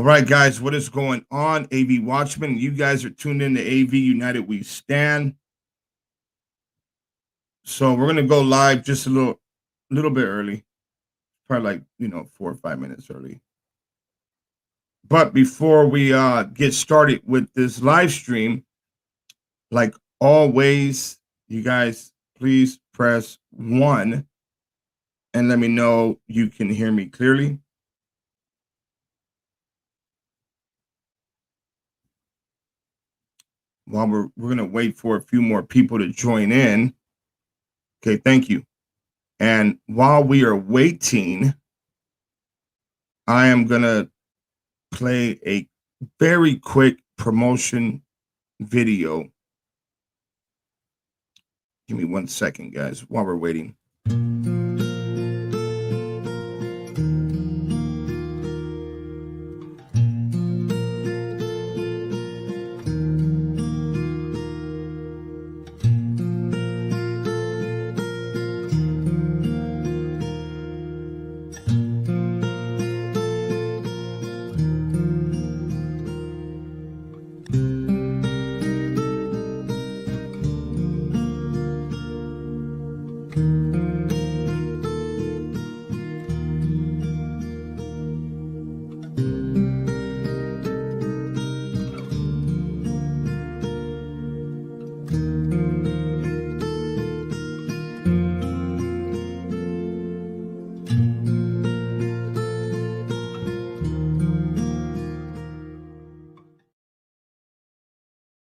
All right, guys, what is going on? AV Watchmen. You guys are tuned in to AV United We Stand. So we're gonna go live just a little bit early, probably like 4 or 5 minutes early. But before we get started with this live stream, like always, you guys please press 1 and let me know you can hear me clearly. While we're gonna wait for a few more people to join in. Okay, thank you. And while we are waiting, I am gonna play a very quick promotion video. Give me 1 second, guys, while we're waiting.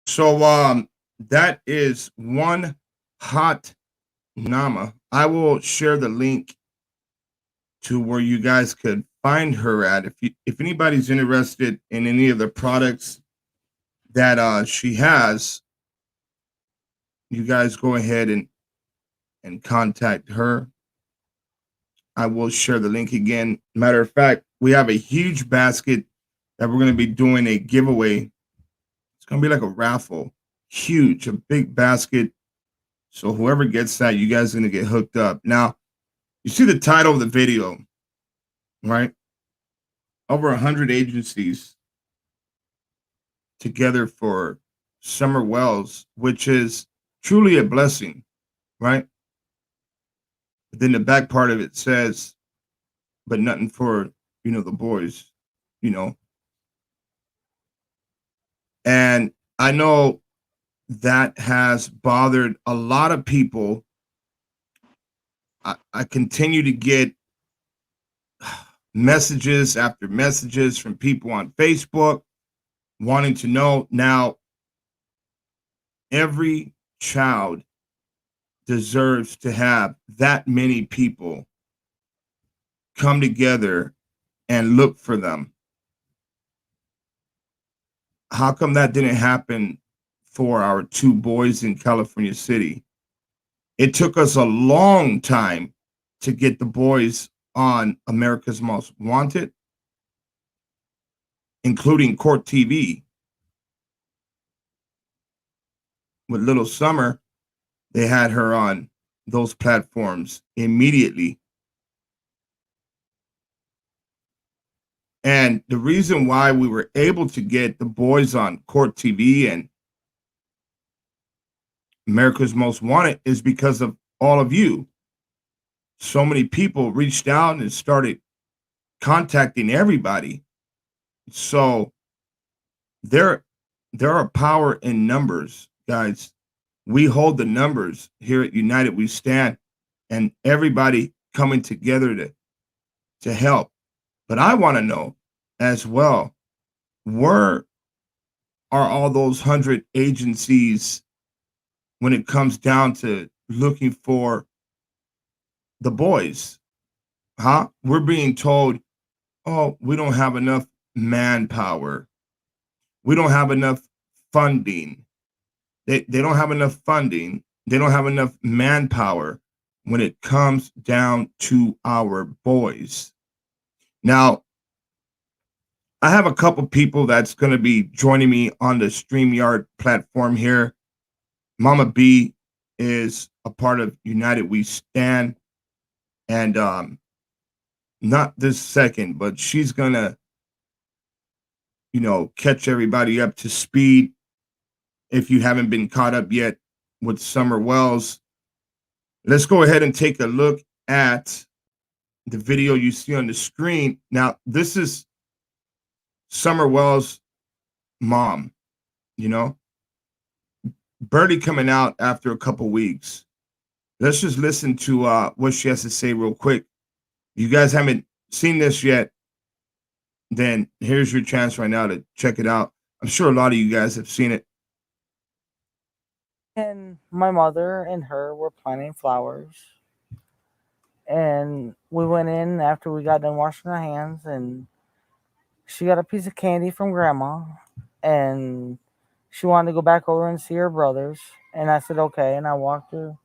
So that is one hot Nama. I will share the link to where you guys could find her at. If anybody's interested in any of the products that she has, you guys go ahead and contact her. I will share the link again. Matter of fact, we have a huge basket that we're going to be doing a giveaway. It's going to be like a raffle, huge, a big basket. So whoever gets that, you guys are going to get hooked up. Now, you see the title of the video, right? Over 100 agencies together for Summer Wells, which is truly a blessing, right? But then the back part of it says, but nothing for, the boys, you know. And I know that has bothered a lot of people. I continue to get messages after messages from people on Facebook wanting to know. Now, every child deserves to have that many people come together and look for them. How come that didn't happen for our 2 boys in California City? It took us a long time to get the boys on America's Most Wanted, including Court TV. With Little Summer, they had her on those platforms immediately. And the reason why we were able to get the boys on Court TV and America's Most Wanted is because of all of you. So many people reached out and started contacting everybody. So there are power in numbers, guys. We hold the numbers here at United We Stand, and everybody coming together to help. But I want to know as well, where are all those 100 agencies when it comes down to looking for the boys? Huh? We're being told, oh, we don't have enough manpower. We don't have enough funding. They don't have enough funding. They don't have enough manpower when it comes down to our boys. Now, I have a couple people that's going to be joining me on the StreamYard platform here. Mama B is a part of United We Stand. And not this second, but she's going to catch everybody up to speed if you haven't been caught up yet with Summer Wells. Let's go ahead and take a look at the video you see on the screen. Now, this is Summer Wells' mom, Birdie coming out after a couple weeks. Let's just listen to what she has to say real quick. If you guys haven't seen this yet, then here's your chance right now to check it out. I'm sure a lot of you guys have seen it. And my mother and her were planting flowers. And we went in after we got done washing our hands, and she got a piece of candy from Grandma, and she wanted to go back over and see her brothers. And I said, okay. And I walked her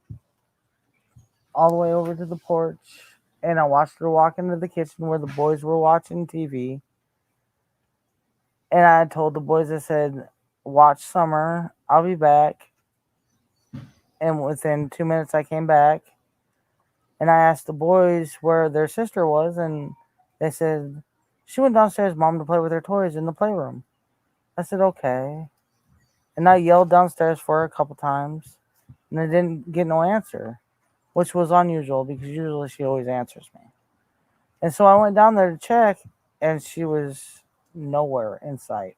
all the way over to the porch, and I watched her walk into the kitchen where the boys were watching TV. And I told the boys, I said, watch Summer, I'll be back. And within 2 minutes, I came back. And I asked the boys where their sister was, and they said, she went downstairs, Mom, to play with her toys in the playroom. I said, okay. And I yelled downstairs for her a couple times, and I didn't get no answer, which was unusual because usually she always answers me. And so I went down there to check, and she was nowhere in sight.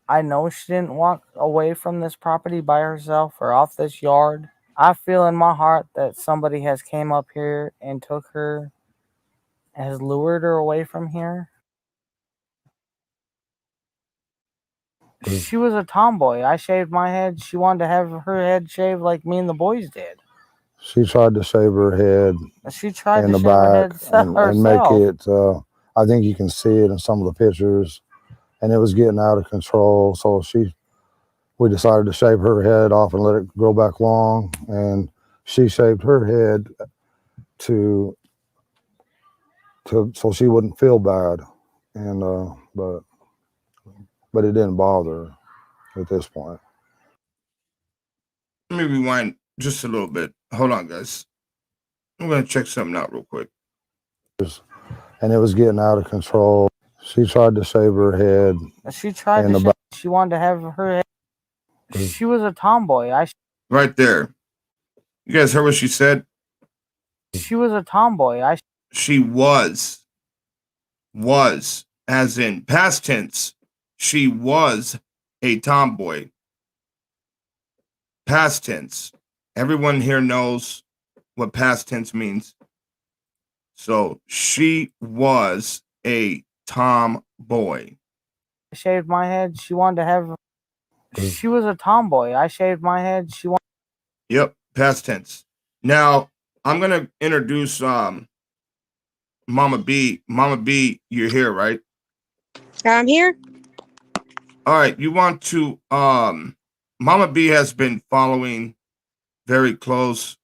I know she didn't walk away from this property by herself or off this yard. I feel in my heart that somebody has came up here and took her, has lured her away from here. She was a tomboy. I shaved my head. She wanted to have her head shaved like me and the boys did. She tried to shave her head She tried in to the shave her back head and make herself. it, I think you can see it in some of the pictures, and it was getting out of control. So we decided to shave her head off and let it grow back long, and she shaved her head to so she wouldn't feel bad, and but it didn't bother her at this point. Let me rewind just a little bit. Hold on, guys. I'm going to check something out real quick. And it was getting out of control. She tried to shave her head. She tried to shave. She wanted to have her head. She was a tomboy. Right there. You guys heard what she said? She was a tomboy. She was, as in past tense. She was a tomboy. Past tense. Everyone here knows what past tense means. So she was a tomboy. I shaved my head. She wanted to have. She was a tomboy. I shaved my head. She wanted. Yep, past tense. Now I'm gonna introduce Mama B. Mama B, you're here, right? I'm here. All right. You want to Mama B has been following very close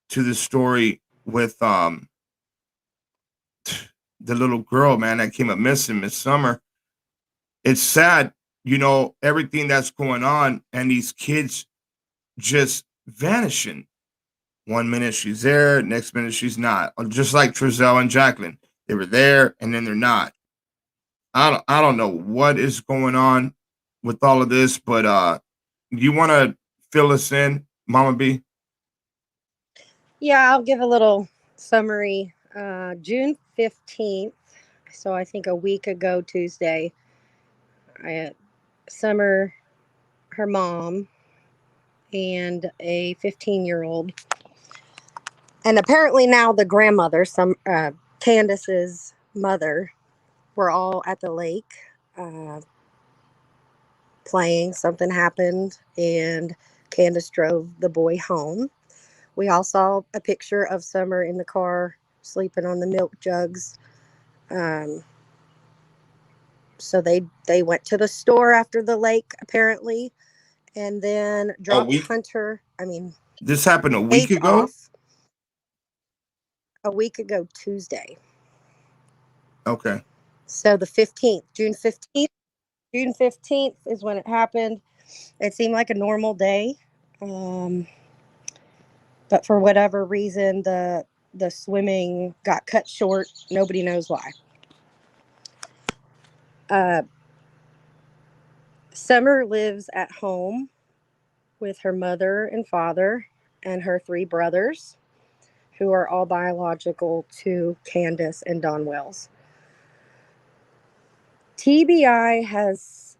to the story with the little girl, man, that came up missing, Miss Summer. It's sad, everything that's going on, and these kids just vanishing. 1 minute she's there, next minute she's not. Just like Trezell and Jacqueline, they were there and then they're not. I don't know what is going on with all of this, but you want to fill us in, Mama B? Yeah, I'll give a little summary. June 15th, so I think a week ago Tuesday, Summer, her mom, and a 15-year-old, and apparently now the grandmother, Candace's mother, were all at the lake playing. Something happened, and Candace drove the boy home. We all saw a picture of Summer in the car sleeping on the milk jugs. So they went to the store after the lake, apparently, and then dropped Hunter. This happened a week ago? A week ago Tuesday. Okay. So the 15th, June 15th is when it happened. It seemed like a normal day. But for whatever reason, the swimming got cut short. Nobody knows why. Summer lives at home with her mother and father and her 3 brothers, who are all biological to Candace and Don Wells. TBI has,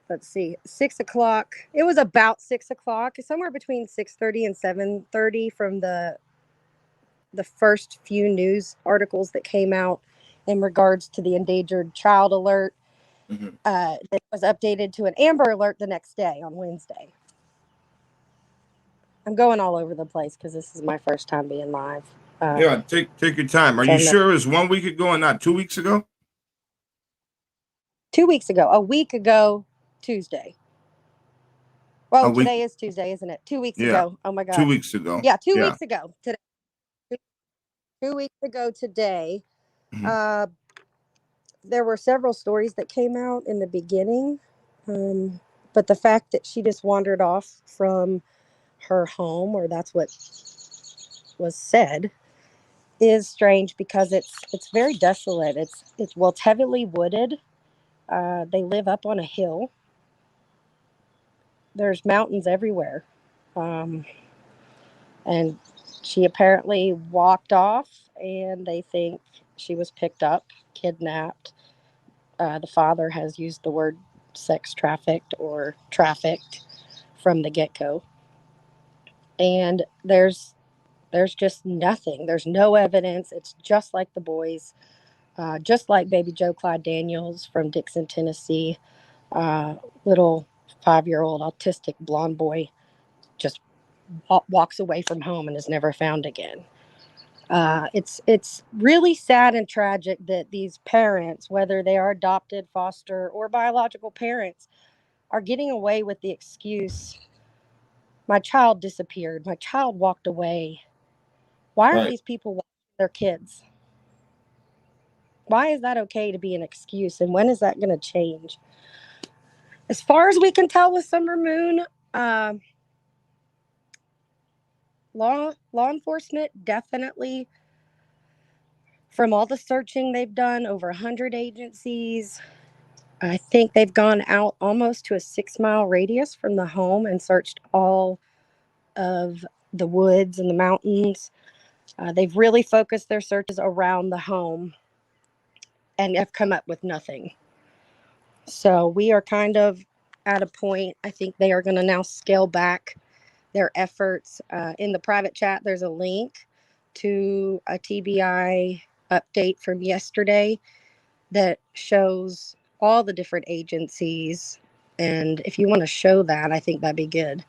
let's see, 6 o'clock. It was about 6 o'clock, somewhere between 6:30 and 7:30 from the first few news articles that came out in regards to the endangered child alert. It was updated to an Amber Alert the next day on Wednesday. I'm going all over the place because this is my first time being live. Yeah, take your time. Are you sure it was 1 week ago and not 2 weeks ago? 2 weeks ago, a week ago, Tuesday. Well, today is Tuesday, isn't it? 2 weeks ago. Oh my God. 2 weeks ago. Yeah, 2 weeks ago today. 2 weeks ago today. There were several stories that came out in the beginning, but the fact that she just wandered off from her home, or that's what was said, is strange because it's very desolate. It's heavily wooded. They live up on a hill. There's mountains everywhere, and she apparently walked off, and they think she was picked up, kidnapped. The father has used the word sex trafficked or trafficked from the get-go. And there's just nothing. There's no evidence. It's just like the boys, just like baby Joe Clyde Daniels from Dixon, Tennessee. Little 5-year-old autistic blonde boy just walks away from home and is never found again. It's really sad and tragic that these parents, whether they are adopted, foster, or biological parents, are getting away with the excuse, my child disappeared, my child walked away. Why aren't these people watching their kids? Why is that okay to be an excuse, and when is that going to change? As far as we can tell with Summer Moon, law enforcement definitely, from all the searching they've done, over 100 agencies, I think they've gone out almost to a 6-mile radius from the home and searched all of the woods and the mountains. They've really focused their searches around the home and have come up with nothing. So we are kind of at a point, I think they are going to now scale back their efforts. In the private chat, there's a link to a TBI update from yesterday that shows all the different agencies. And if you want to show that, I think that'd be good.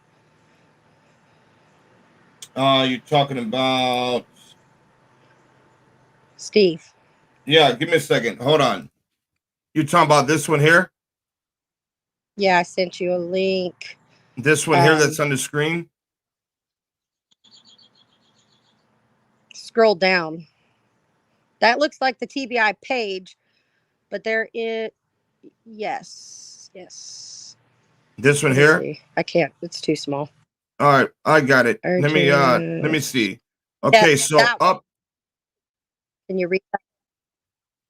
You're talking about Steve. Yeah, give me a second. Hold on. You're talking about this one here? Yeah, I sent you a link. This one here that's on the screen? Scroll down. That looks like the TBI page, but there is, yes. This one here? See. I can't. It's too small. All right, I got it. Let me see. Okay, so up. Can you read that?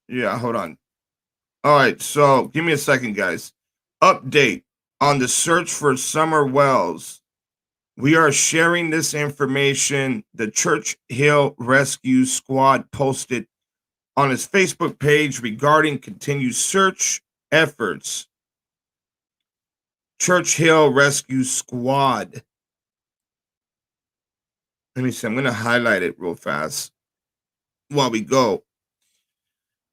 Yeah, hold on. All right, so give me a second, guys. Update on the search for Summer Wells. We are sharing this information. The Church Hill Rescue Squad posted on its Facebook page regarding continued search efforts. Church Hill Rescue Squad. Let me see. I'm going to highlight it real fast while we go.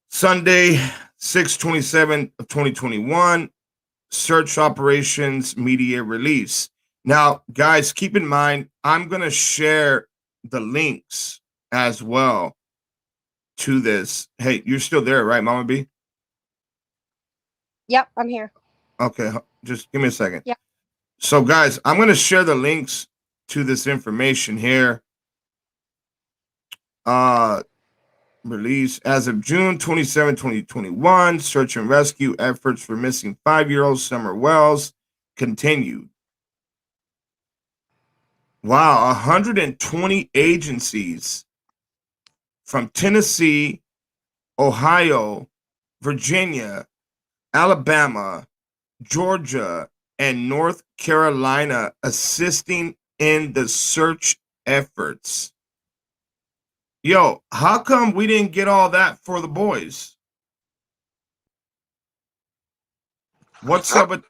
Sunday, 6/27 of 2021, search operations media release. Now, guys, keep in mind, I'm going to share the links as well to this. Hey, you're still there, right, Mama B? Yep, I'm here. Okay, just give me a second. Yeah. So, guys, I'm going to share the links to this information here. Release as of June 27, 2021, search and rescue efforts for missing 5-year-old Summer Wells continued. Wow, 120 agencies from Tennessee, Ohio, Virginia, Alabama, Georgia, and North Carolina assisting in the search efforts. Yo, how come we didn't get all that for the boys? What's up with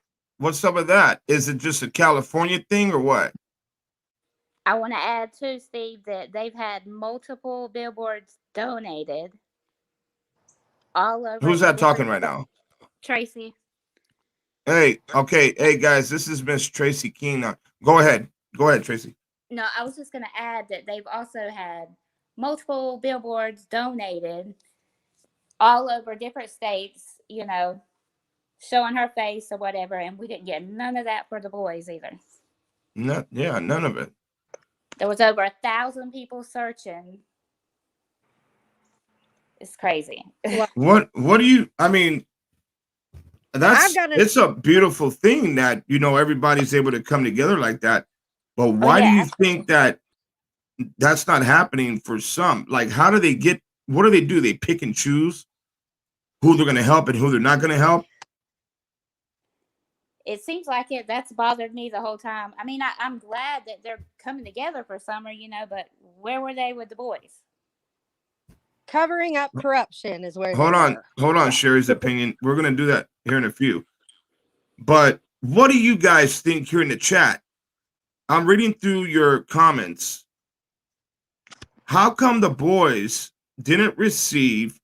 that? Is it just a California thing or what? I want to add too, Steve, that they've had multiple billboards donated all over. Who's that talking right now? Tracy. Hey, okay. Hey, guys, this is Miss Tracy King. Go ahead. Go ahead, Tracy. No, I was just going to add that they've also had multiple billboards donated all over different states, you know, showing her face or whatever, and we didn't get none of that for the boys either. None of it. There was over 1,000 people searching. It's crazy. What do you, I mean, it's a beautiful thing that, you know, everybody's able to come together like that. But why do you think that that's not happening for some? Like, how do they get, what do? They pick and choose who they're going to help and who they're not going to help? It seems like it. That's bothered me the whole time. I mean, I'm glad that they're coming together for summer, you know, but where were they with the boys? Covering up corruption is where Hold on, Sherry's opinion. We're going to do that here in a few. But what do you guys think here in the chat? I'm reading through your comments. How come the boys didn't receive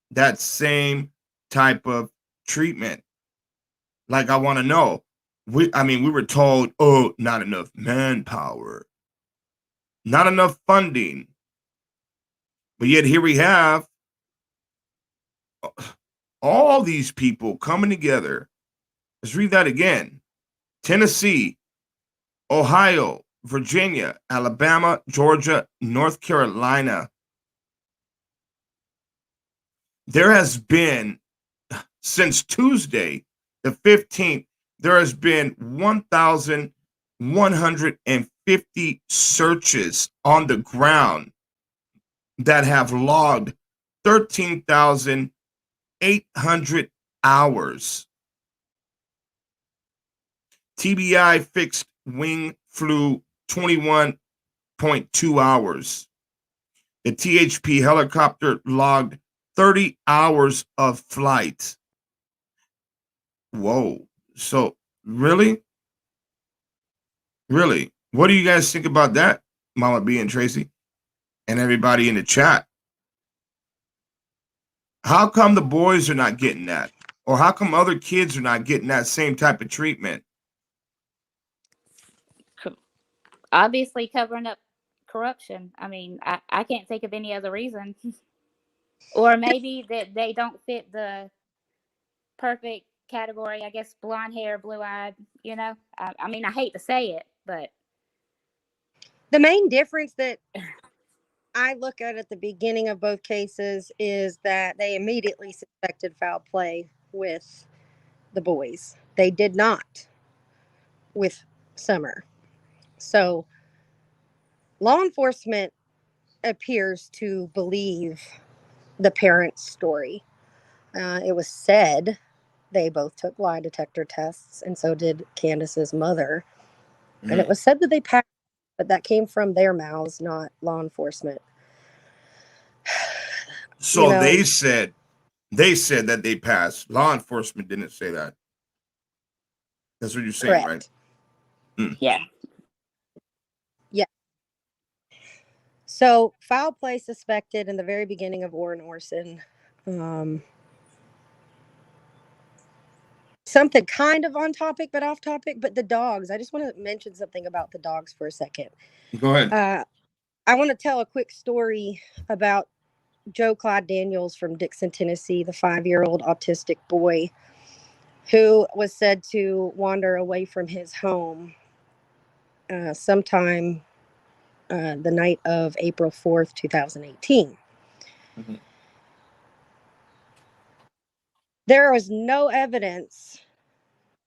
that same type of treatment? Like, I want to know. We were told, oh, not enough manpower, not enough funding. But yet here we have all these people coming together. Let's read that again. Tennessee, Ohio, Virginia, Alabama, Georgia, North Carolina. There has been, since Tuesday, the 15th, there has been 1,150 searches on the ground that have logged 13,800 hours. TBI fixed wing flew 21.2 hours. The THP helicopter logged 30 hours of flight. Whoa. So, really? Really? What do you guys think about that, Mama B and Tracy? And everybody in the chat. How come the boys are not getting that? Or how come other kids are not getting that same type of treatment? Obviously covering up corruption. I mean, I can't think of any other reason. Or maybe that they don't fit the perfect category. I guess blonde hair, blue-eyed, you know? I mean, I hate to say it, but the main difference that I look at the beginning of both cases is that they immediately suspected foul play with the boys. They did not with Summer. So law enforcement appears to believe the parents' story. It was said they both took lie detector tests, and so did Candace's mother. Mm-hmm. And it was said that they passed, but that came from their mouths, not law enforcement. So you know, they said that they passed. Law enforcement didn't say that. That's what you're saying, correct. Right? Yeah. Yeah. So foul play suspected in the very beginning of Orrin Orson. Something kind of on topic, but off topic. But the dogs. I just want to mention something about the dogs for a second. Go ahead. I want to tell a quick story about Joe Clyde Daniels from Dixon, Tennessee, the 5-year-old autistic boy who was said to wander away from his home sometime the night of April 4th, 2018. Mm-hmm. There was no evidence.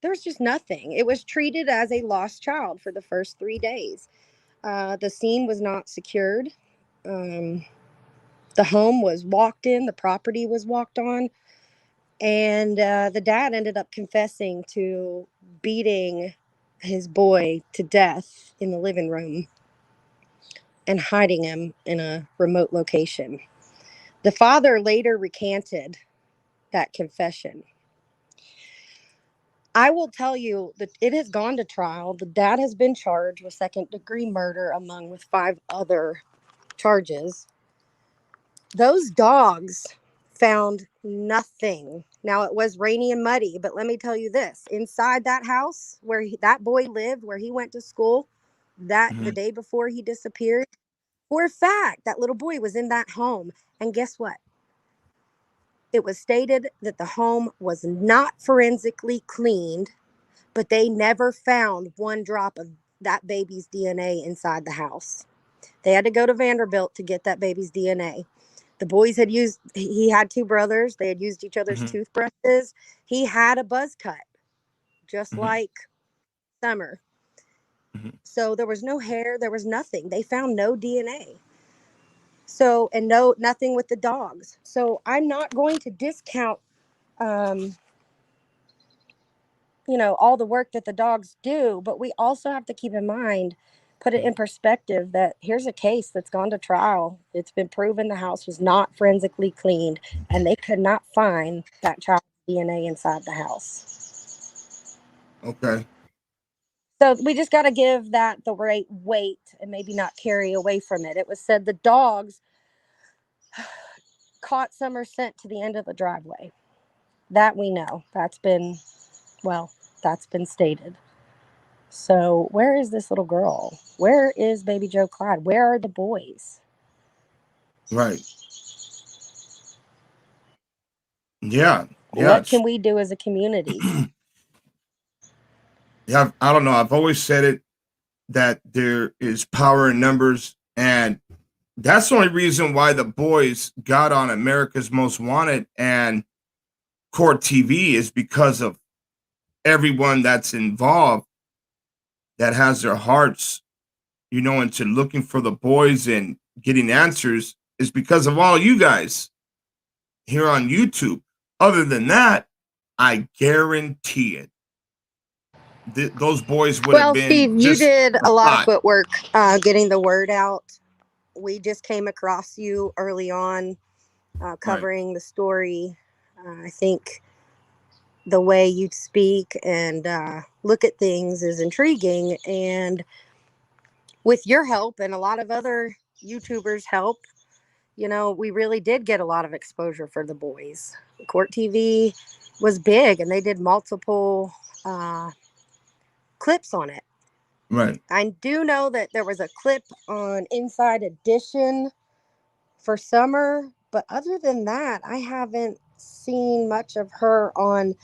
There was just nothing. It was treated as a lost child for the first 3 days. The scene was not secured. The home was walked in. The property was walked on. And the dad ended up confessing to beating his boy to death in the living room and hiding him in a remote location. The father later recanted that confession. I will tell you that it has gone to trial. The dad has been charged with second-degree murder, among with 5 other charges. Those dogs found nothing. Now, it was rainy and muddy, but let me tell you this. Inside that house where that boy lived, where he went to school, that the day before he disappeared, for a fact, that little boy was in that home. And guess what? It was stated that the home was not forensically cleaned, but they never found 1 drop of that baby's DNA inside the house. They had to go to Vanderbilt to get that baby's DNA. The boys had he had 2 brothers. They had used each other's toothbrushes. He had a buzz cut, just like Summer. So there was no hair. There was nothing. They found no DNA. So, and nothing with the dogs. So I'm not going to discount, all the work that the dogs do, but we also have to keep in mind, put it in perspective, that here's a case that's gone to trial. It's been proven the house was not forensically cleaned, and they could not find that child's DNA inside the house. Okay. So we just got to give that the right weight and maybe not carry away from it. It was said the dogs caught Summer scent to the end of the driveway. That we know. That's been stated. So where is this little girl? Where is baby Joe Clyde? Where are the boys? Right. Yeah. What can we do as a community? Yeah, I don't know. I've always said it, that there is power in numbers, and that's the only reason why the boys got on America's Most Wanted and Court TV, is because of everyone that's involved that has their hearts, into looking for the boys and getting answers, is because of all you guys here on YouTube. Other than that, I guarantee it, those boys would have been. Steve, you did a lot of footwork getting the word out. We just came across you early on covering the story. I think the way you speak and look at things is intriguing. And with your help and a lot of other YouTubers' help, we really did get a lot of exposure for the boys. Court TV was big, and they did multiple clips on it. Right. I do know that there was a clip on Inside Edition for Summer, but other than that, I haven't seen much of her on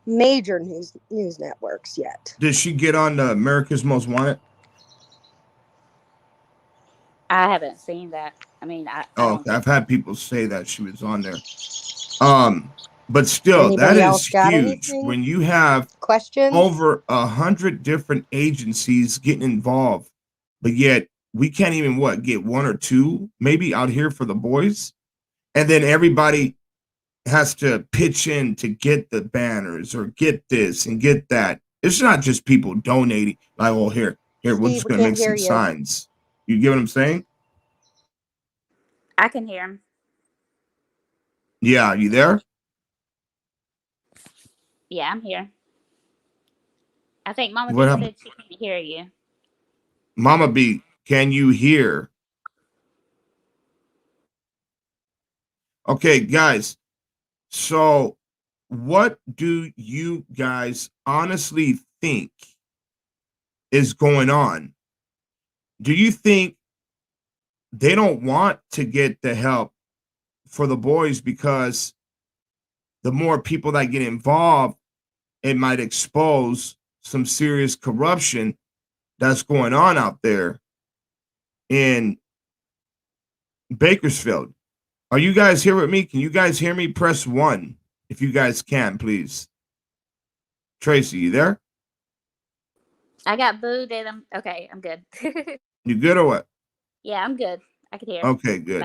major news networks yet. Did she get on the America's Most Wanted? I haven't seen that. I mean, I've had people say that she was on there. But still, Anybody that else is got huge. anything? When you have Questions? over 100 different agencies getting involved, but yet we can't even get 1 or 2 maybe out here for the boys, and then everybody has to pitch in to get the banners or get this and get that. It's not just people donating, like, oh, here, we're just going to make some signs. You get what I'm saying? I can hear him. Yeah, you there? Yeah, I'm here. I think Mama B said she can't hear you. Mama B, can you hear? Okay, guys. So what do you guys honestly think is going on? Do you think they don't want to get the help for the boys because the more people that get involved, it might expose some serious corruption that's going on out there in Bakersfield? Are you guys here with me? Can you guys hear me? Press 1 if you guys can, please. Tracy, you there? I got booed and I'm okay. I'm good. You good or what? Yeah, I'm good. I can hear. Okay, good.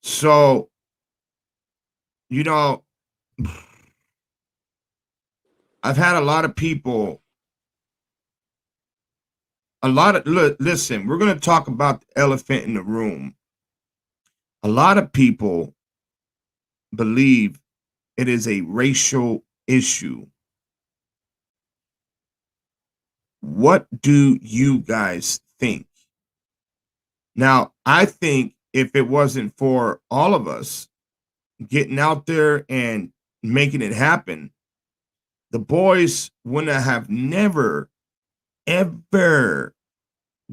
So, I've had a lot of people, listen, we're going to talk about the elephant in the room. A lot of people believe it is a racial issue. What do you guys think? Now, I think if it wasn't for all of us getting out there and making it happen, the boys wouldn't have never, ever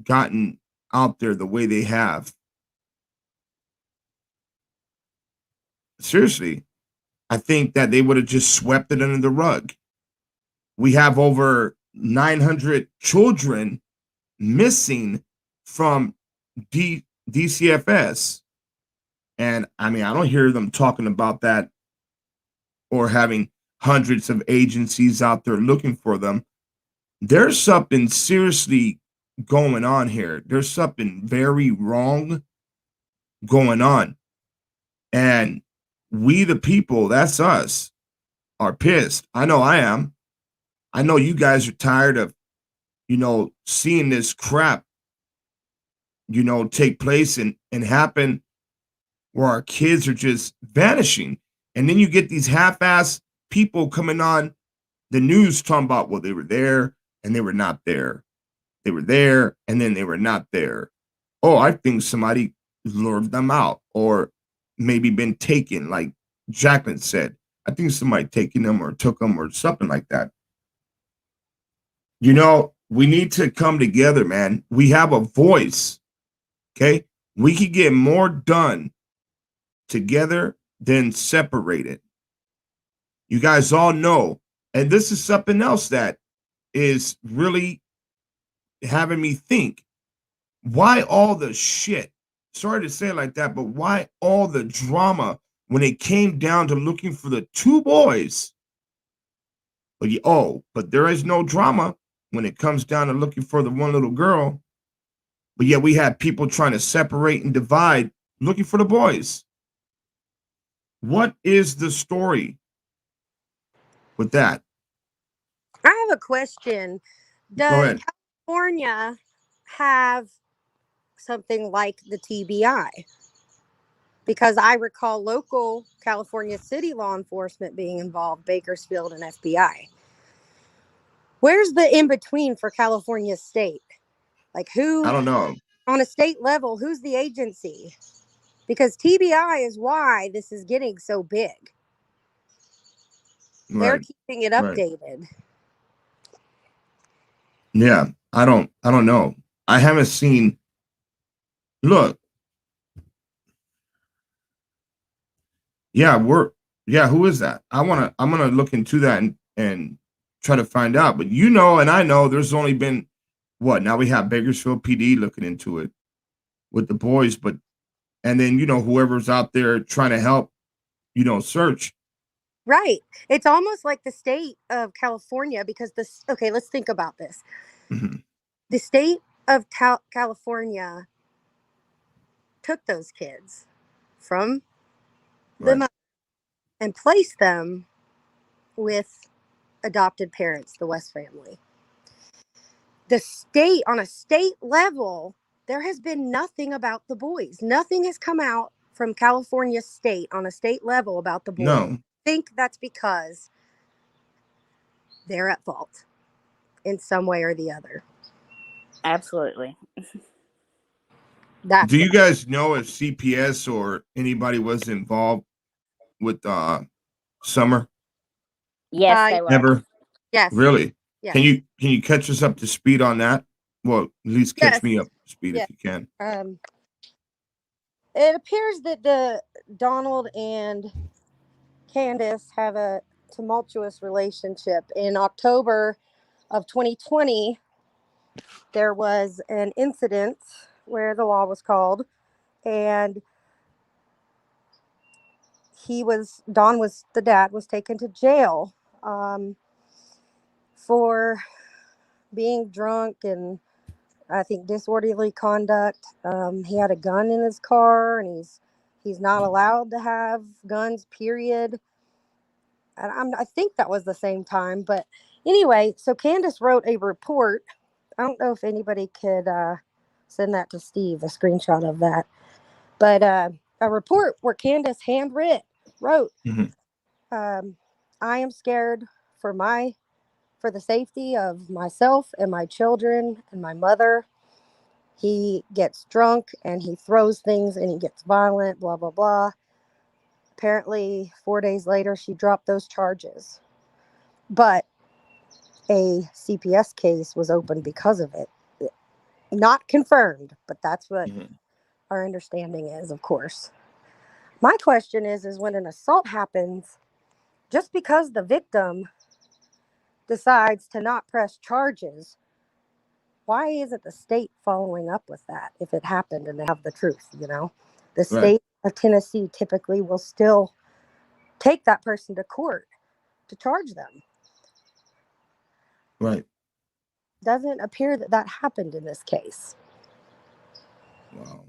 gotten out there the way they have. Seriously, I think that they would have just swept it under the rug. We have over 900 children missing from DCFS. And I mean, I don't hear them talking about that or having hundreds of agencies out there looking for them. There's something seriously going on here. There's something very wrong going on. And we, the people, that's us, are pissed. I know I am. I know you guys are tired of, seeing this crap, take place and happen where our kids are just vanishing. And then you get these half-ass people coming on the news talking about, well, they were there and they were not there. They were there and then they were not there. Oh, I think somebody lured them out or maybe been taken, like Jacqueline said. I think somebody taken them or took them or something like that. We need to come together, man. We have a voice, okay? We can get more done together than separated. You guys all know, and this is something else that is really having me think, why all the shit? Sorry to say it like that, but why all the drama when it came down to looking for the two boys? But there is no drama when it comes down to looking for the one little girl. But yet we had people trying to separate and divide looking for the boys. What is the story with that? I have a question. Go Does ahead. California have something like the TBI? Because I recall local California city law enforcement being involved, Bakersfield and FBI. Where's the in between for California state? Like who? I don't know. On a state level, who's the agency? Because TBI is why this is getting so big. They're Right. keeping it Right. updated. Yeah. I don't know. I haven't seen. Look. Yeah, who is that? I'm gonna look into that and try to find out. But and I know there's only been what? Now we have Bakersfield PD looking into it with the boys, and then whoever's out there trying to help, search. Right. It's almost like the state of California because let's think about this. Mm-hmm. The state of California took those kids from the mother and placed them with adopted parents, the West family. The state, on a state level, there has been nothing about the boys. Nothing has come out from California state on a state level about the boys. No. I think that's because they're at fault in some way or the other. Absolutely. Do you guys know if CPS or anybody was involved with Summer? Yes, they were. Never. Yes. Really? Yes. Can you catch us up to speed on that? Well, at least catch me up to speed if you can. It appears that the Donald and Candace have a tumultuous relationship. In October of 2020, there was an incident where the law was called, and the dad was taken to jail for being drunk and I think disorderly conduct. He had a gun in his car, and he's not allowed to have guns, period. and I think that was the same time. But anyway, so Candace wrote a report. I don't know if anybody could send that to Steve, a screenshot of that. But a report where Candace wrote, Mhm. I am scared for the safety of myself and my children and my mother. He gets drunk and he throws things and he gets violent, blah, blah, blah. Apparently, 4 days later, she dropped those charges. But a CPS case was opened because of it. Not confirmed, but that's what Mhm. our understanding is, of course. My question is when an assault happens, just because the victim decides to not press charges, why isn't the state following up with that if it happened and they have the truth, The Right. state of Tennessee typically will still take that person to court to charge them. Right. Doesn't appear that that happened in this case. Wow.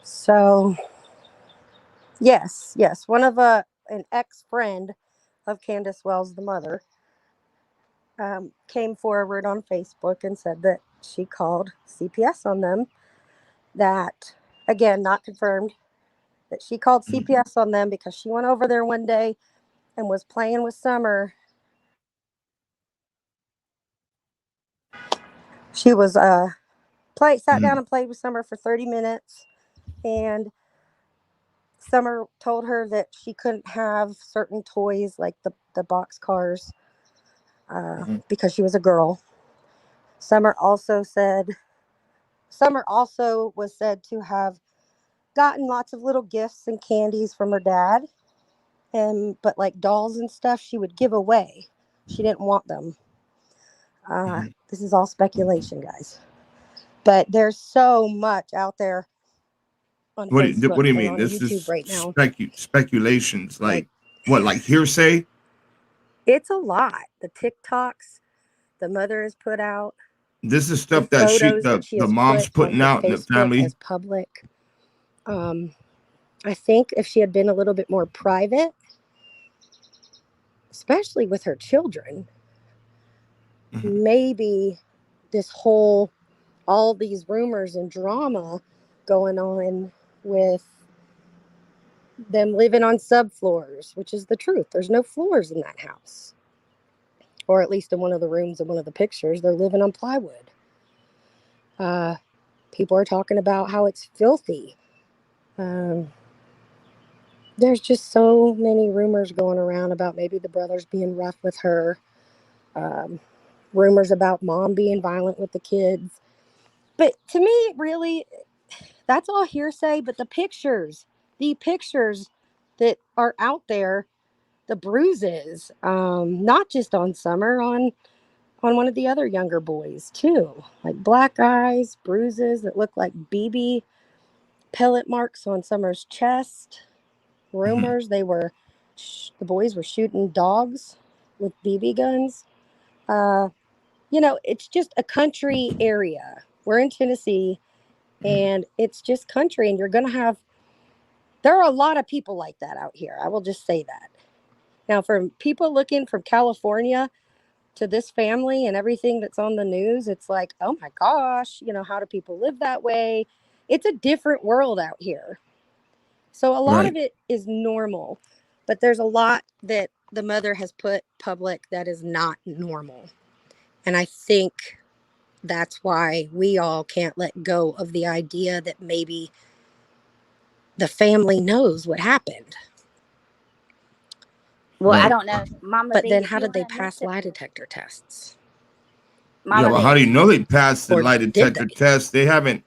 So, yes, one of an ex-friend of Candace Wells, the mother, came forward on Facebook and said that she called CPS on them. That, again, not confirmed, that she called Mhm. CPS on them because she went over there one day and was playing with Summer. She was sat down Mhm. and played with Summer for 30 minutes, and Summer told her that she couldn't have certain toys like the box cars Mhm. because she was a girl. Summer also was said to have gotten lots of little gifts and candies from her dad, but like dolls and stuff she would give away. She didn't want them. Mhm. This is all speculation, guys. But there's so much out there on What Facebook do you and mean? on This YouTube is right now. speculations. Like, Like what? Like hearsay? it's a lot. The TikToks the mother has put out, This is the stuff that photos that she the has mom's put on putting her out in the Facebook family. as public. I think if she had been a little bit more private, especially with her children, Mhm. maybe all these rumors and drama going on with them living on subfloors, which is the truth. There's no floors in that house, or at least in one of the rooms in one of the pictures, they're living on plywood. People are talking about how it's filthy. Um, there's just so many rumors going around about maybe the brothers being rough with her. Um, Rumors about mom being violent with the kids. But to me, really, that's all hearsay. But the pictures that are out there, the bruises, not just on Summer, on one of the other younger boys too, like black eyes, bruises that look like BB pellet marks on Summer's chest. Mhm. Rumors the boys were shooting dogs with BB guns. Uh, it's just a country area. We're in Tennessee, Mhm. and it's just country, and there are a lot of people like that out here. I will just say that. Now, from people looking from California to this family and everything that's on the news, it's like, oh my gosh, how do people live that way? It's a different world out here. So a lot Right. of it is normal, but there's a lot that the mother has put public that is not normal. And I think that's why we all can't let go of the idea that maybe the family knows what happened. Well, I Right. don't know, Mama But B. then If how you did they want to pass mention lie it, detector tests? Yeah. Mama Well, how B. do you know they passed the Or lie did detector they? test? They haven't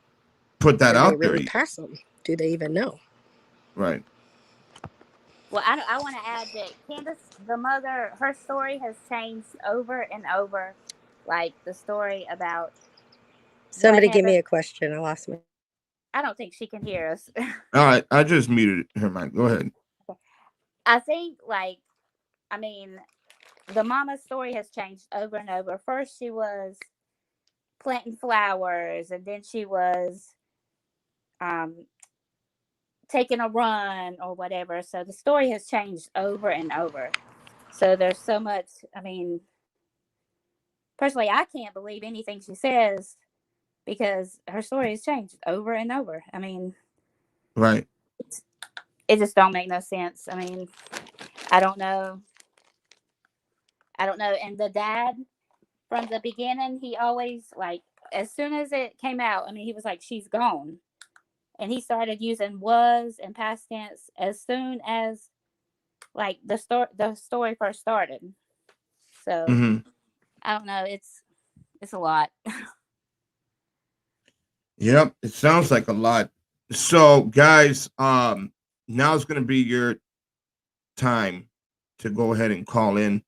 put that Did they out there really yet. pass them? Do they even know? Right. Well, I want to add that Candace, the mother, her story has changed over and over. Like the story about what Somebody give me happened. a question. I lost my. I don't think she can hear us. All right. I just muted her mic. Go ahead. I think, like, I mean, the mama's story has changed over and over. First, she was planting flowers, and then she was um, taking a run or whatever. So the story has changed over and over. So there's so much. I mean, personally, I can't believe anything she says because her story has changed over and over. I mean, Right. it just don't make no sense. I mean, I don't know. I don't know. And the dad from the beginning, he always like as soon as it came out, I mean, he was like, "She's gone," and he started using was and past tense as soon as like the story first started. So Hmm. I don't know. It's a lot. Yep. It sounds like a lot. So, guys, now it's going to be your time to go ahead and call in.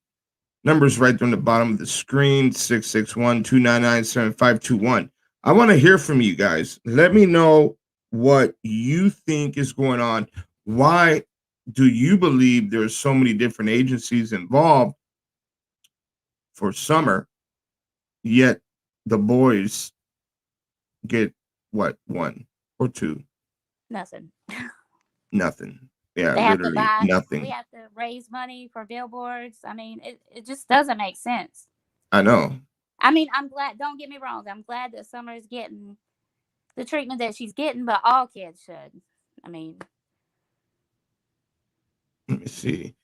Numbers right there on the bottom of the screen, 661-299-7521. I want to hear from you guys. Let me know what you think is going on. Why do you believe there's so many different agencies involved for summer, yet the boys get what, one or two? Nothing. Nothing. Yeah, They have to literally buy. We nothing. have to raise money for billboards. I mean, it just doesn't make sense. I know. I mean, I'm glad. Don't get me wrong. I'm glad that Summer is getting the treatment that she's getting, but all kids should. I mean, Let me see.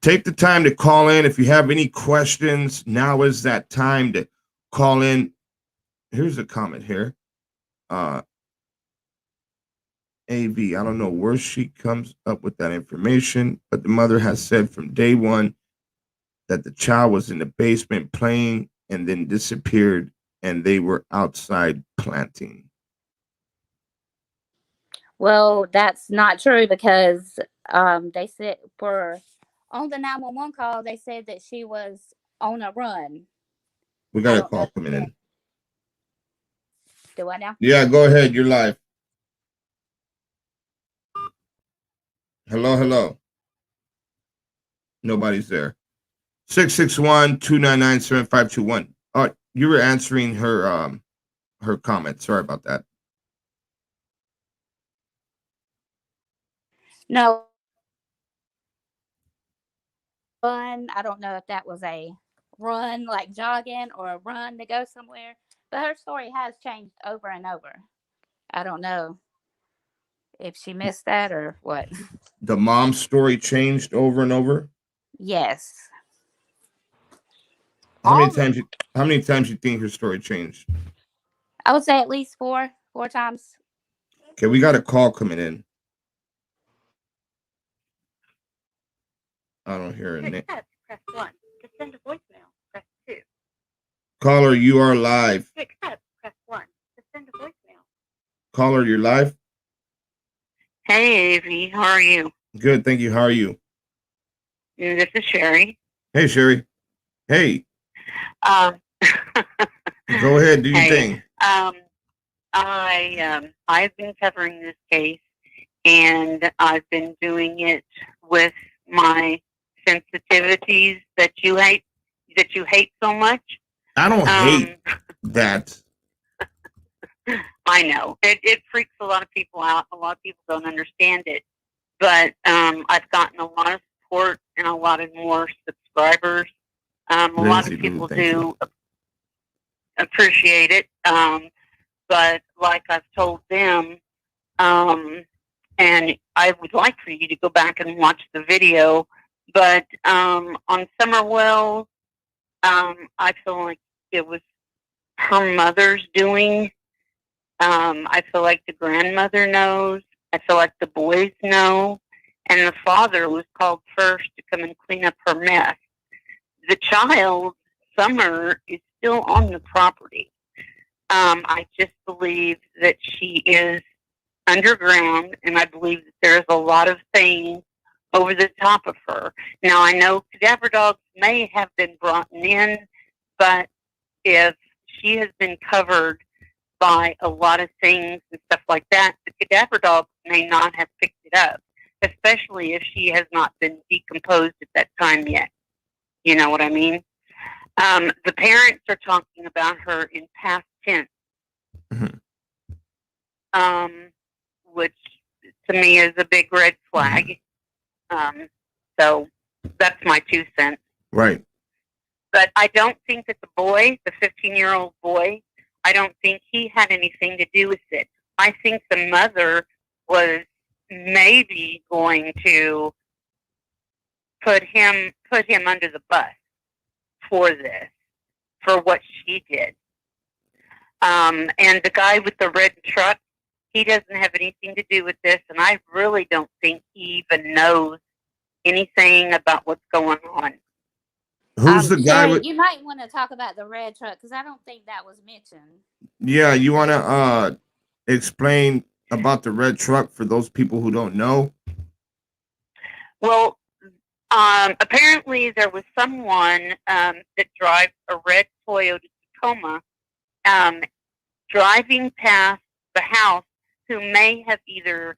Take the time to call in. If you have any questions, now is that time to call in. Here's a comment here. Uh AV, I don't know where she comes up with that information, but the mother has said from day one that the child was in the basement playing and then disappeared and they were outside planting. well, that's not true because they said for on the 911 call they said that she was on a run. We I got a don't call know. coming in. Do I now? Yeah, go ahead. You're live. Hello, hello. Nobody's there. 661-299-7521. You were answering her comment. Sorry about that. No. Run. I don't know if that was a run like jogging or a run to go somewhere, but her story has changed over and over. I don't know if she missed that or what. The mom's story changed over and over. Yes. How many All the, times you think her story changed? I would say at least four times. Okay, we got a call coming in. I don't hear a name. Press 1. To send a voicemail, press 2. Caller, you are live. To accept, press 1. To send a voicemail. Caller, you're live. Hey, AV. How are you? Good, thank you. How are you? This is Sherry. Hey, Sherry. Hey, Um, go ahead, do your hey, thing. I've been covering this case, and I've been doing it with my sensitivities that you hate so much. I don't hate that. I know it freaks a lot of people out. A lot of people don't understand it, but I've gotten a lot of support and a lot of more subscribers. A lot of people do appreciate it, but like I've told them, and I would like for you to go back and watch the video, but on Summerwell, I feel like it was her mother's doing. I feel like the grandmother knows. I feel like the boys know. And the father was called first to come and clean up her mess. The child, Summer, is still on the property. I just believe that she is underground, and I believe that there's a lot of things over the top of her. Now, I know cadaver dogs may have been brought in, but if she has been covered by a lot of things and stuff like that, the cadaver dogs may not have picked it up, especially if she has not been decomposed at that time yet. You know what I mean? The parents are talking about her in past tense, Mhm. which to me is a big red flag. So that's my 2 cents. Right. But I don't think that the boy, the 15-year-old boy, I don't think he had anything to do with it. I think the mother was maybe going to put him under the bus for this, for what she did. And the guy with the red truck, he doesn't have anything to do with this, and I really don't think he even knows anything about what's going on. Who's the guy Sherry, with? you might want to talk about the red truck because I don't think that was mentioned. Yeah, you want to explain about the red truck for those people who don't know? Well, apparently there was someone that drives a red Toyota Tacoma driving past the house who may have either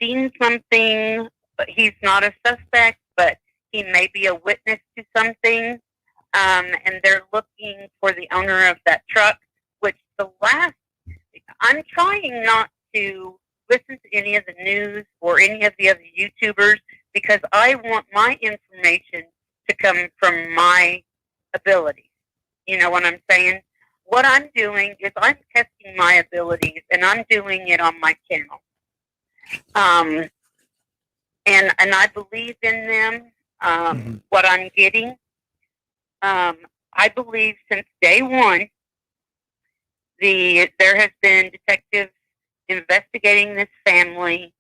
seen something, but he's not a suspect, but he may be a witness to something, and they're looking for the owner of that truck, which I'm trying not to listen to any of the news or any of the other YouTubers because I want my information to come from my abilities. You know what I'm saying? What I'm doing is I'm testing my abilities, and I'm doing it on my channel. And I believe in them. What I'm getting, I believe since day one, there has been detectives investigating this family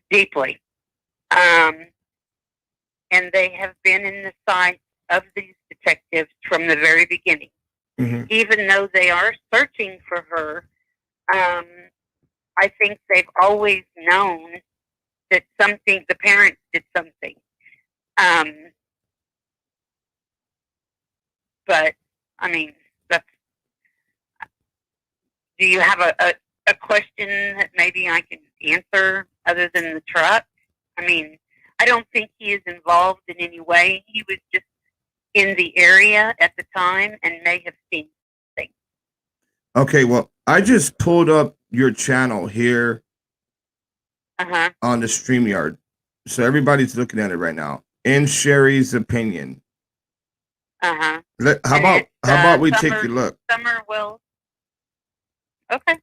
deeply, and they have been in the sight of these detectives from the very beginning. Even though they are searching for her, I think they've always known that the parents did something. But, I mean, do you have a question that maybe I can answer other than the truck? I mean, I don't think he is involved in any way. He was just in the area at the time and may have seen things. Okay, well, I just pulled up your channel here on the StreamYard. So everybody's looking at it right now. In Sherry's opinion. How about we take a look? Summerwell. Okay.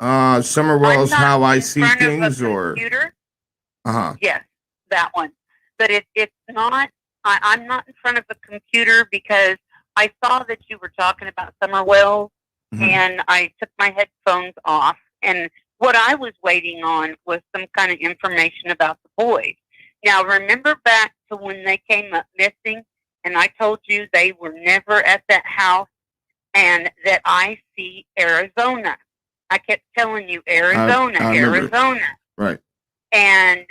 Summerwell's How I See Things, or computer? Yes, that one. But it's not. I'm not in front of a computer because I saw that you were talking about Summerwell, and I took my headphones off. And what I was waiting on was some kind of information about the boys. Now, remember back to when they came up missing, and I told you they were never at that house, and that I see Arizona. I kept telling you Arizona, I Arizona. Right. And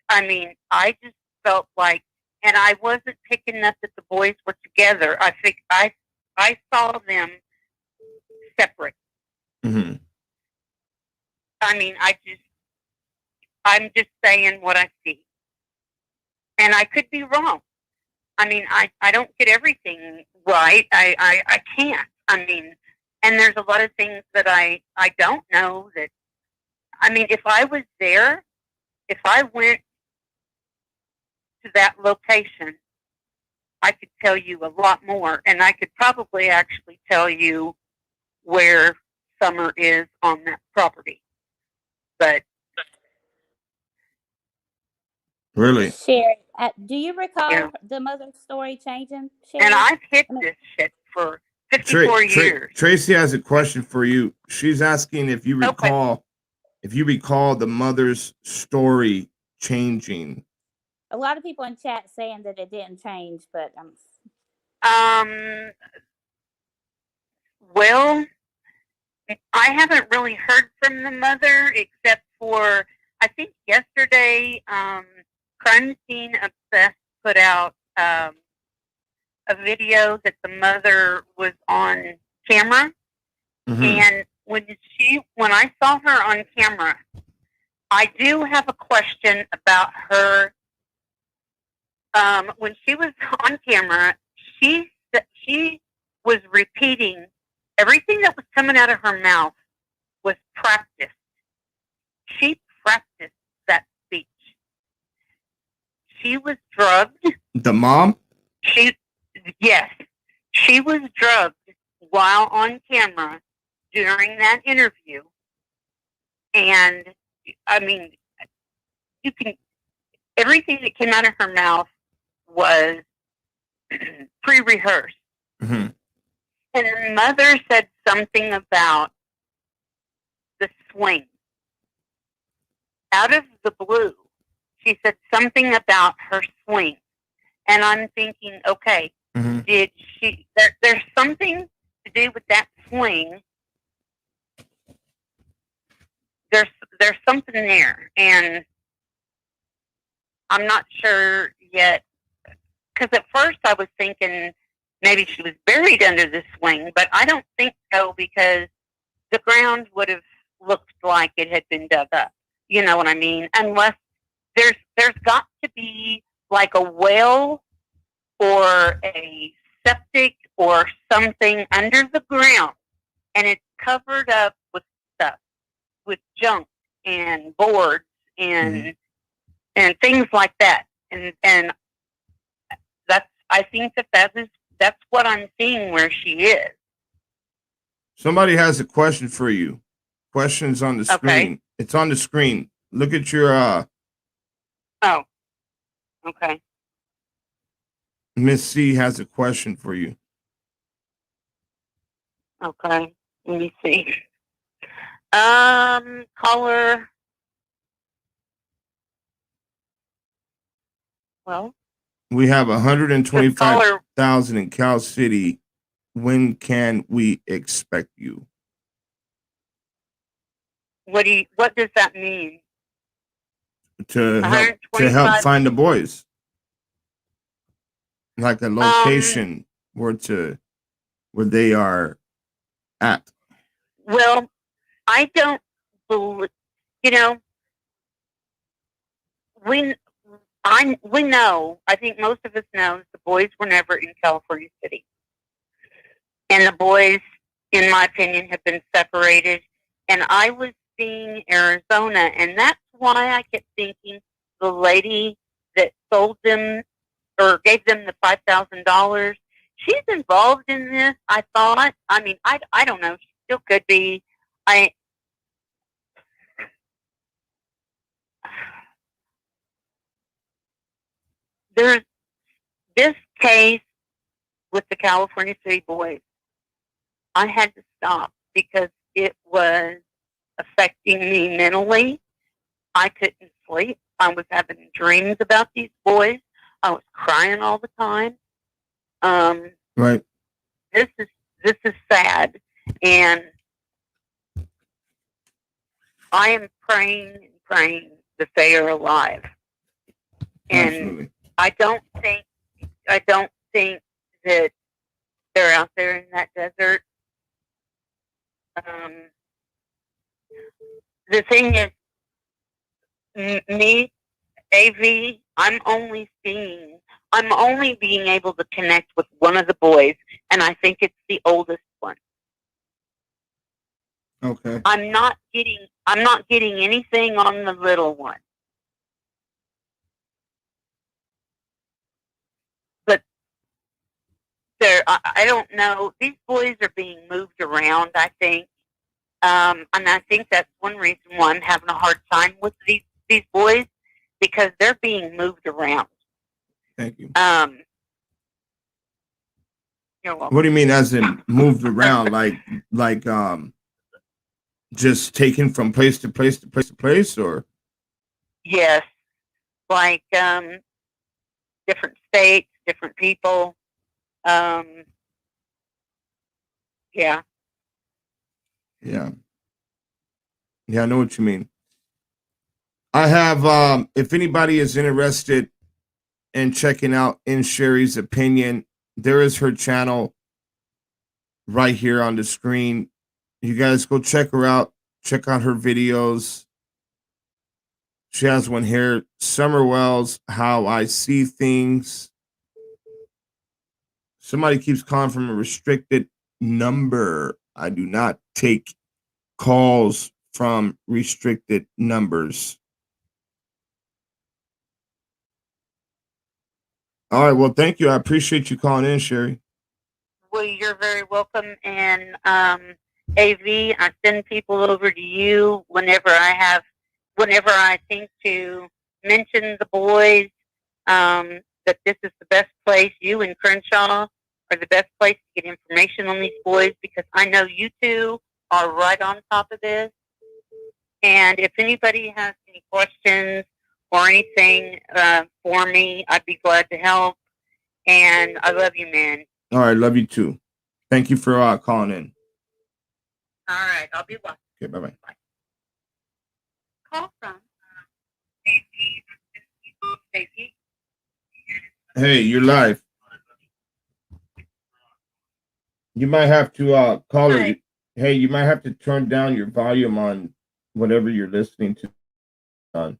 I mean, I just felt like, and I wasn't picking up that the boys were together. I think I saw them separate. I mean, I'm just saying what I see. And I could be wrong. I mean, I don't get everything right. I can't. I mean, and there's a lot of things that I don't know that, I mean, if I was there, if I went to that location, I could tell you a lot more, and I could probably actually tell you where Summer is on that property. But really, Sherry, do you recall the mother's story changing? Sherry? And I've hit this shit for 54 years. Tracy has a question for you. She's asking if you recall, the mother's story changing. A lot of people in chat saying that it didn't change, but well, I haven't really heard from the mother except for, I think yesterday, Crime Scene Obsessed put out a video that the mother was on camera. And when I saw her on camera, I do have a question about her. When she was on camera, she was repeating everything that was coming out of her mouth was practiced. She practice that speech. She was drugged. The mom? Yes, she was drugged while on camera during that interview. And I mean, everything that came out of her mouth was pre-rehearsed. Mm-hmm. And her mother said something about the swing. Out of the blue, she said something about her swing. And I'm thinking, okay, Mm-hmm. did she, there's something to do with that swing. There's something there. And I'm not sure yet. Because at first I was thinking maybe she was buried under the swing, but I don't think so, because the ground would have looked like it had been dug up. You know what I mean? Unless there's got to be like a well or a septic or something under the ground, and it's covered up with stuff, with junk and boards and things like that. And I think that's what I'm seeing where she is. Somebody has a question for you. Questions on the screen. Okay. It's on the screen. Look at your Oh. Okay. Miss C has a question for you. Okay. Let me see. Caller. Well, We have 125,000 in Cal City. When can we expect you? what does that mean? To help find the boys. Like a location where they are at. Well, I don't believe, we know, I think most of us know, the boys were never in California City. And the boys, in my opinion, have been separated. And I was seeing Arizona, and that's why I kept thinking the lady that sold them or gave them the $5,000, she's involved in this, I thought. I mean, I don't know. She still could be. There's this case with the California City boys. I had to stop because it was affecting me mentally. I couldn't sleep. I was having dreams about these boys. I was crying all the time. Right. This is sad, and I am praying that they are alive. And Absolutely. I don't think that they're out there in that desert. The thing is, me, AV, I'm only being able to connect with one of the boys, and I think it's the oldest one. Okay. I'm not getting anything on the little one. But I don't know. These boys are being moved around, I think. And I think that's one reason why I'm having a hard time with these boys, because they're being moved around. Thank you. You're welcome. What do you mean as in moved around? like just taken from place to place to place to place, or? Yes. Like different states, different people. Yeah. Yeah, I know what you mean. I have if anybody is interested in checking out In Sherry's Opinion, there is her channel right here on the screen. You guys go check her out. Check out her videos. She has one here, Summer Wells, How I See Things. Somebody keeps calling from a restricted number. I do not take calls from restricted numbers. All right. Well, thank you. I appreciate you calling in, Sherry. Well, you're very welcome. And AV, I send people over to you whenever I think to mention the boys, that this is the best place. You and Crenshaw are the best place to get information on these boys, because I know you two are right on top of this. And if anybody has any questions or anything for me, I'd be glad to help. And I love you, man. All right. Love you too. Thank you for calling in. All right. I'll be watching. Okay. Bye-bye. Bye. Call from Stacy. Hey, you're live. You might have to call her. Hi. Hey, you might have to turn down your volume on whatever you're listening to. On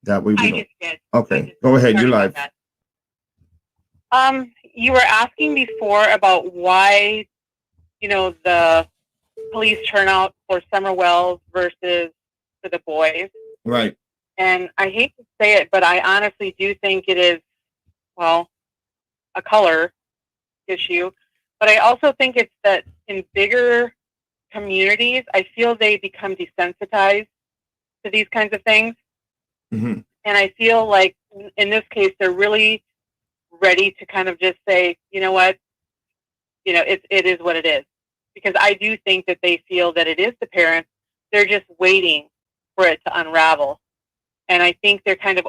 that way we I don't. just did. Okay, go ahead. Sorry You're about live. that. You were asking before about why, the police turnout for Summer Wells versus for the boys. Right. And I hate to say it, but I honestly do think it is, well, a color issue. But I also think it's that in bigger communities, I feel they become desensitized to these kinds of things. Mm-hmm. And I feel like in this case, they're really ready to kind of just say, you know what, it is what it is. Because I do think that they feel that it is the parents. They're just waiting for it to unravel. And I think they're kind of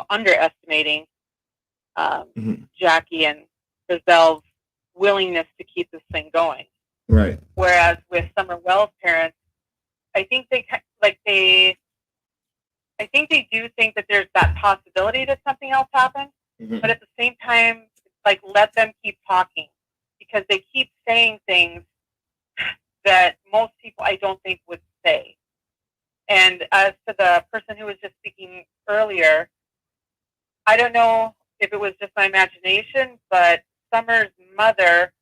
underestimating Jackie and Giselle's willingness to keep this thing going. Right. Whereas with Summer Wells' parents, I think they do think that there's that possibility that something else happened. Mm-hmm. But at the same time, like, let them keep talking, because they keep saying things that most people I don't think would say. And as to the person who was just speaking earlier, I don't know if it was just my imagination, but Summer's mother,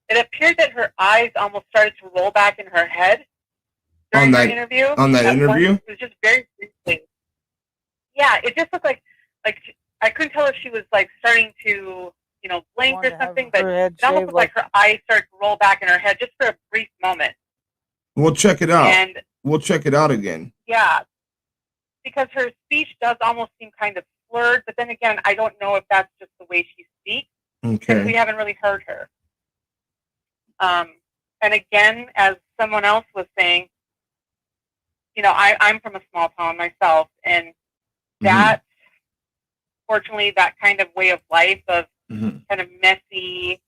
it appeared that her eyes almost started to roll back in her head during her interview. On that interview? It was just very briefly. Yeah, it just looked like I couldn't tell if she was like starting to, blink or something, but it almost looked like her eyes started to roll back in her head just for a brief moment. We'll check it out. And we'll check it out again. Yeah, because her speech does almost seem kind of slurred, but then again, I don't know if that's just the way she speaks. Okay. Because we haven't really heard her. And again, as someone else was saying, I'm from a small town myself, and that, fortunately, that kind of way of life of kind of messy,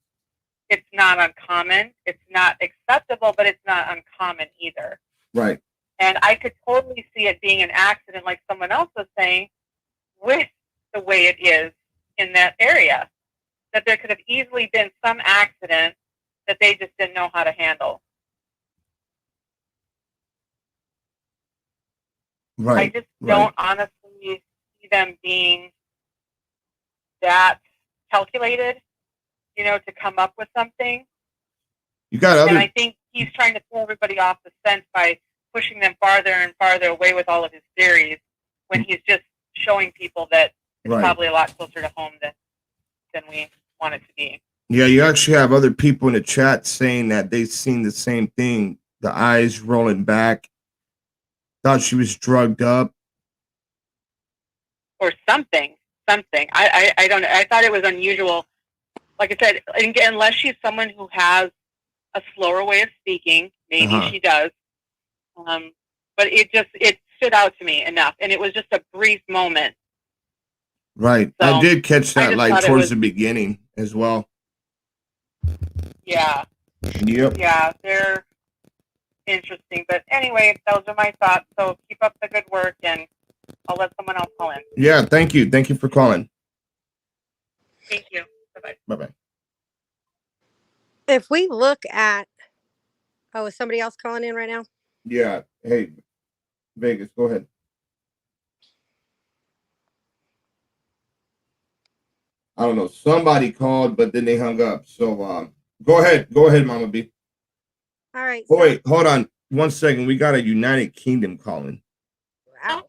it's not uncommon. It's not acceptable, but it's not uncommon either. Right. And I could totally see it being an accident, like someone else was saying, with the way it is in that area, that there could have easily been some accident that they just didn't know how to handle. Right. I just don't honestly see them being that calculated, to come up with something. You got other. And I think he's trying to throw everybody off the scent by pushing them farther and farther away with all of his theories, when he's just showing people that it's probably a lot closer to home than we want it to be. Yeah, you actually have other people in the chat saying that they've seen the same thing. The eyes rolling back. Thought she was drugged up. Or something. I don't know. I thought it was unusual. Like I said, unless she's someone who has a slower way of speaking, maybe she does. But it stood out to me enough. And it was just a brief moment. Right. So, I did catch that like towards the beginning as well. Yeah. Yep. Yeah, they're interesting. But anyway, those are my thoughts. So keep up the good work, and I'll let someone else call in. Yeah, thank you. Thank you for calling. Thank you. Bye-bye. Bye-bye. If we look at, is somebody else calling in right now? Yeah. Hey, Vegas, go ahead. I don't know. Somebody called, but then they hung up. So go ahead. Go ahead, Mama B. All right. Oh, wait, hold on. 1 second. We got a United Kingdom calling. Wow.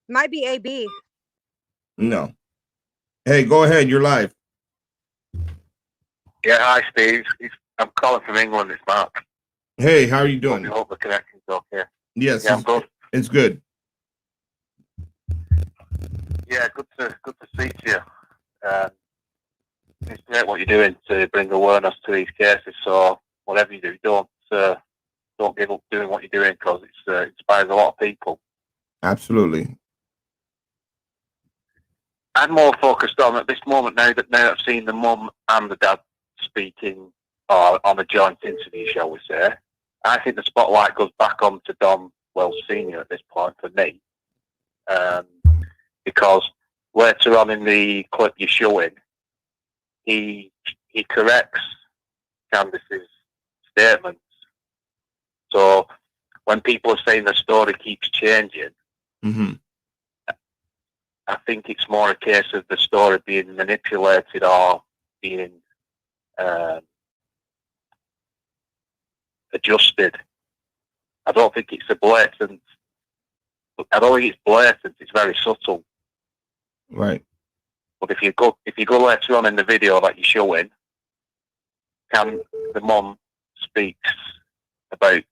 Might be AB. No. Hey, go ahead. You're live. Yeah, hi, Steve. I'm calling from England. It's Mark. Hey, how are you doing? I hope the connection's okay. Yes, Yeah, I'm good. It's good. Yeah, good to speak to you. It's great what you're doing to bring awareness to these cases. So whatever you do, don't give up doing what you're doing, because it inspires a lot of people. Absolutely. I'm more focused on at this moment now that I've seen the mum and the dad speaking on a joint interview, shall we say. I think the spotlight goes back on to Dom Wells Senior at this point for me, because later on in the clip you're showing, he corrects Candice's statements. So when people are saying the story keeps changing, I think it's more a case of the story being manipulated or being adjusted. I don't think it's blatant. It's very subtle. Right. But if you go later on in the video that you're showing, the mum speaks about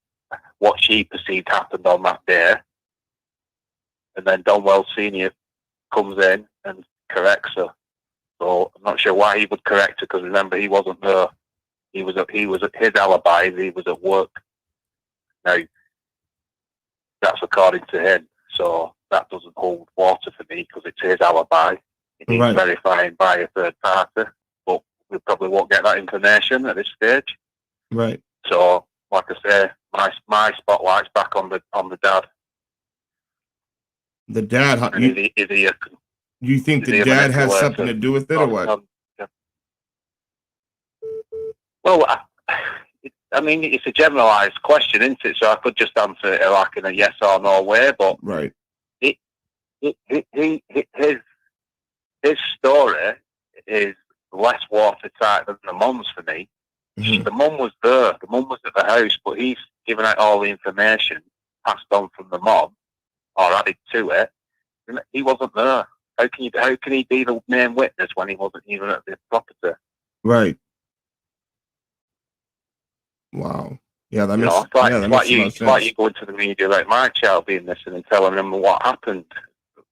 what she perceived happened on that day, and then Don Wells Senior comes in and corrects her. So I'm not sure why he would correct her, because remember, he wasn't there. He was at his alibi. He was at work. Now that's according to him. So that doesn't hold water for me, because it's his alibi. It needs verifying by a third party, but we probably won't get that information at this stage. Right. So, like I say, my spotlight's back on the dad. The dad. You think the dad has something to do with it, or what? Well, I mean, it's a generalised question, isn't it? So I could just answer it like in a yes or no way, but right. His story is less watertight than the mum's for me. The mum was there. The mum was at the house, but he's given out all the information passed on from the mum or added to it. He wasn't there. How can he be the main witness when he wasn't even at the property? Right. Wow. Yeah, that makes sense. Like you go into the media like my child being missing and telling them what happened.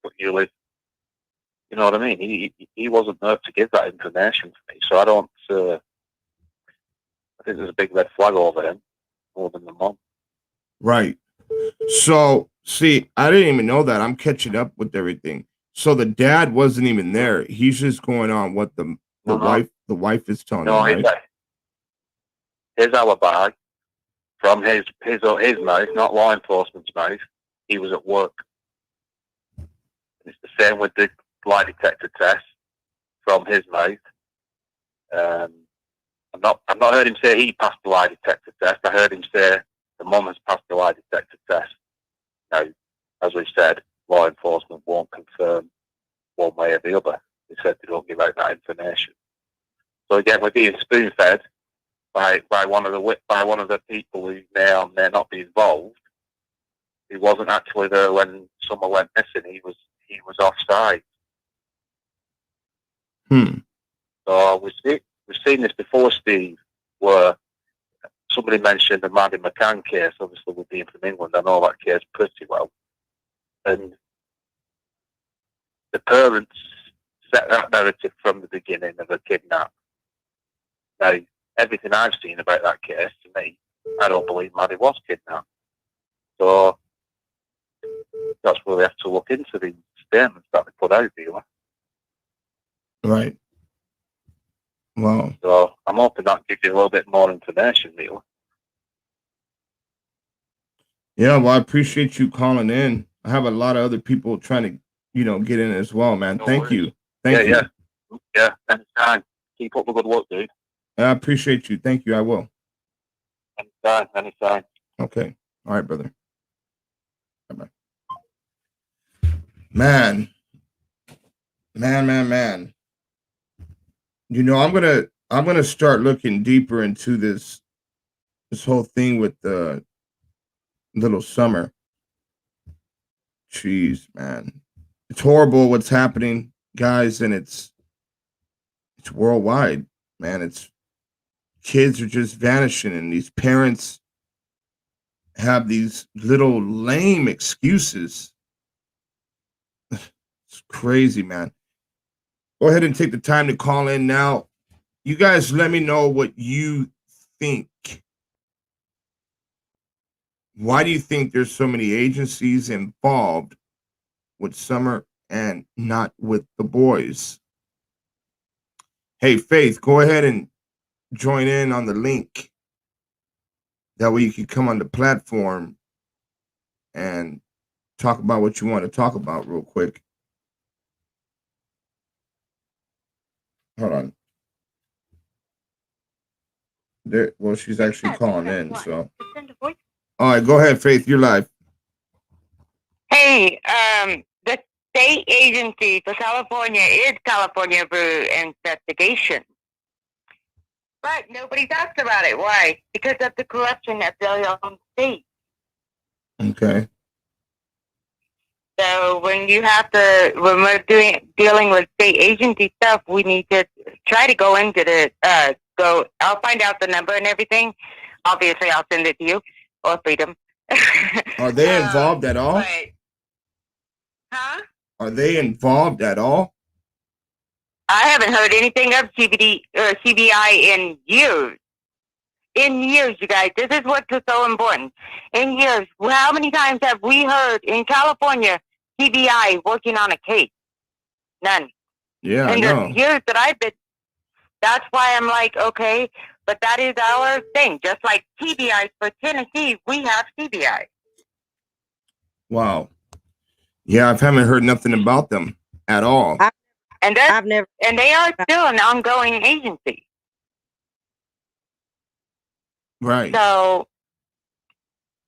But you know what I mean? He wasn't there to give that information to me, so I don't. I think there's a big red flag over him more than the mom. Right. So, see, I didn't even know that. I'm catching up with everything. So the dad wasn't even there. He's just going on what the wife is telling him, right? His alibi from his mouth, not law enforcement's mouth. He was at work. It's the same with the lie detector test from his mouth. I've not heard him say he passed the lie detector test. I heard him say the mum has passed the lie detector test. Now, as we said, law enforcement won't confirm one way or the other. They said they don't give out that information. So again, we're being spoon-fed by one of the people who may or may not be involved. He wasn't actually there when someone went missing. He was offside. So we've seen this before, Steve, where somebody mentioned the Maddie McCann case. Obviously, with being from England, I know that case pretty well. And the parents set that narrative from the beginning of a kidnap. Now, everything I've seen about that case, to me, I don't believe Maddie was kidnapped. So that's where we have to look into the statements that they put out, really. Right. Wow. So I'm hoping that gives you a little bit more information, really. Yeah, well, I appreciate you calling in. I have a lot of other people trying to, get in as well, man. Thank you. Thank you. Yeah, anytime. Keep up the good work, dude. I appreciate you. Thank you. I will. Anytime. Okay. All right, brother. Bye-bye. Man. I'm gonna start looking deeper into this this whole thing with the little Summer. Jeez, man. It's horrible what's happening, guys, and it's worldwide, man. It's kids are just vanishing, and these parents have these little lame excuses. It's crazy, man. Go ahead and take the time to call in now. You guys let me know what you think. Why do you think there's so many agencies involved with Summer and not with the boys? Hey, Faith, go ahead and join in on the link. That way you can come on the platform and talk about what you want to talk about real quick. Hold on. There, well, she's actually calling in, so. All right, go ahead, Faith. You're live. Hey, the state agency for California is California Bureau Investigation. But nobody talks about it. Why? Because of the corruption at their own state. Okay. So when we're dealing with state agency stuff, we need to try to go into I'll find out the number and everything. Obviously, I'll send it to you, or Freedom. Are they involved at all? Huh? Are they involved at all? I haven't heard anything of CBI in years. In years, you guys. This is what's so important. In years. How many times have we heard in California CBI working on a case? None. Yeah, I in know. the years that I've been, that's why I'm like, okay, but that is our thing. Just like TBI for Tennessee, we have CBI. Wow. Yeah, I haven't heard nothing about them at all. And they are still an ongoing agency. Right. So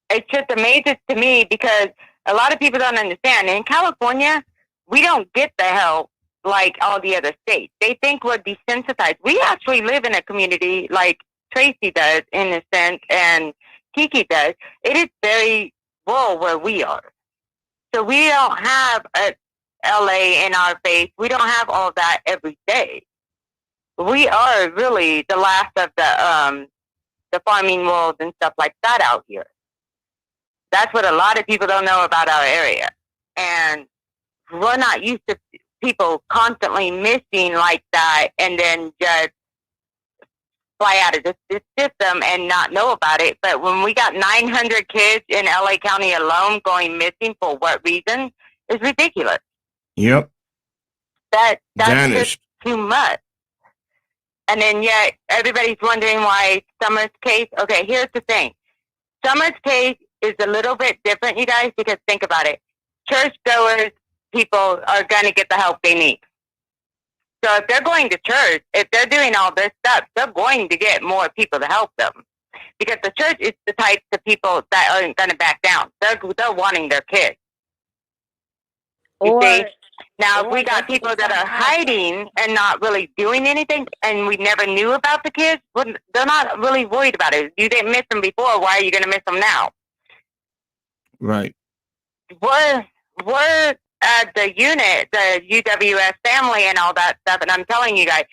it's just amazing to me because a lot of people don't understand. In California, we don't get the help like all the other states. They think we're desensitized. We actually live in a community like Tracy does in a sense and Kiki does. It is very rural where we are. So we don't have a LA in our face. We don't have all that every day. We are really the last of the farming world and stuff like that out here. That's what a lot of people don't know about our area. And we're not used to people constantly missing like that and then just fly out of this system and not know about it. But when we got 900 kids in LA County alone going missing for what reason is ridiculous. Yep. That's vanished. just too much. And then yet everybody's wondering why Summer's case. Okay, here's the thing. Summer's case is a little bit different, you guys, because think about it. Churchgoers, people are going to get the help they need. So if they're going to church, if they're doing all this stuff, they're going to get more people to help them. Because the church is the type of people that aren't going to back down. They're wanting their kids. You see? Now, if we got people that are hiding and not really doing anything, and we never knew about the kids, they're not really worried about it. You didn't miss them before. Why are you going to miss them now? Right. We're at the unit, the UWS family and all that stuff, and I'm telling you guys,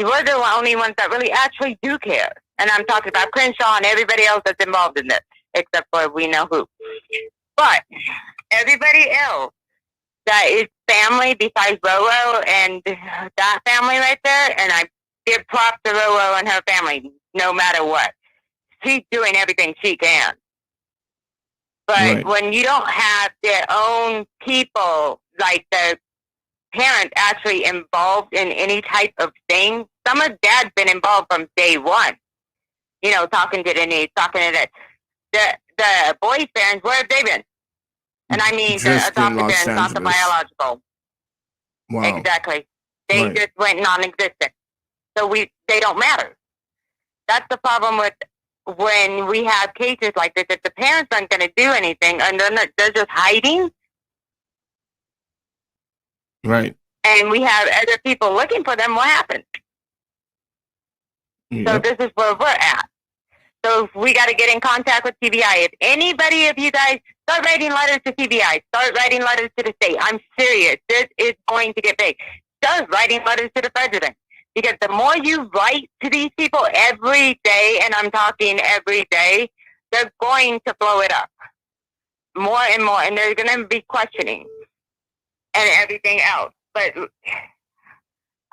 we're the only ones that really actually do care. And I'm talking about Crenshaw and everybody else that's involved in this, except for we know who. But everybody else that is family besides Roro and that family right there, and I give props to Roro and her family no matter what. She's doing everything she can. But when you don't have their own people, like the parent actually involved in any type of thing, Summer's dad's been involved from day one. You know, talking to the needs, talking to the boys' parents, where have they been? And I mean the adopted parents, not the biological. Wow. Exactly. They just went non-existent. So they don't matter. That's the problem with when we have cases like this. If the parents aren't going to do anything and they're just hiding. Right. And we have other people looking for them, what happens? Yep. So this is where we're at. So we got to get in contact with TBI. If anybody of you guys start writing letters to TBI, start writing letters to the state. I'm serious. This is going to get big. Start writing letters to the president. Because the more you write to these people every day, and I'm talking every day, they're going to blow it up more and more, and they're going to be questioning and everything else. But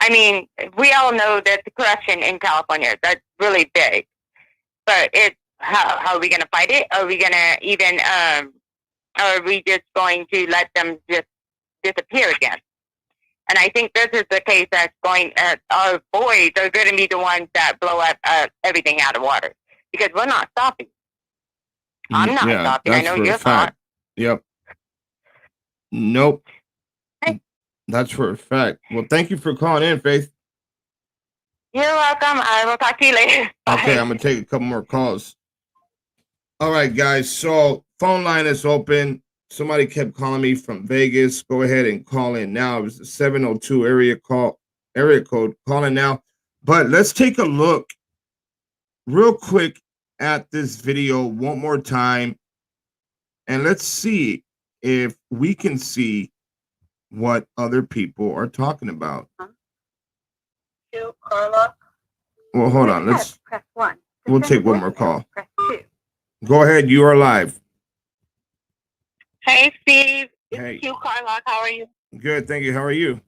I mean, we all know that the corruption in California, that's really big. But it's how are we going to fight it? Are we going to even, are we just going to let them just disappear again? And I think this is the case that's going, our boys are going to be the ones that blow up everything out of water. Because we're not stopping. I'm not stopping. I know you're not. Yep. Nope. Hey. That's for a fact. Well, thank you for calling in, Faith. You're welcome. I will talk to you later. Okay, Bye. I'm going to take a couple more calls. All right, guys. So phone line is open. Somebody kept calling me from Vegas. Go ahead and call in now. It was the 702 area code. Call in now. But let's take a look real quick at this video one more time. And let's see if we can see what other people are talking about. Carla. Well, hold on. Press 1. We'll take one more call. Press 2. Go ahead. You are live. Hey, Steve. It's Hey. Q Carlock. How are you? Good. Thank you. How are you?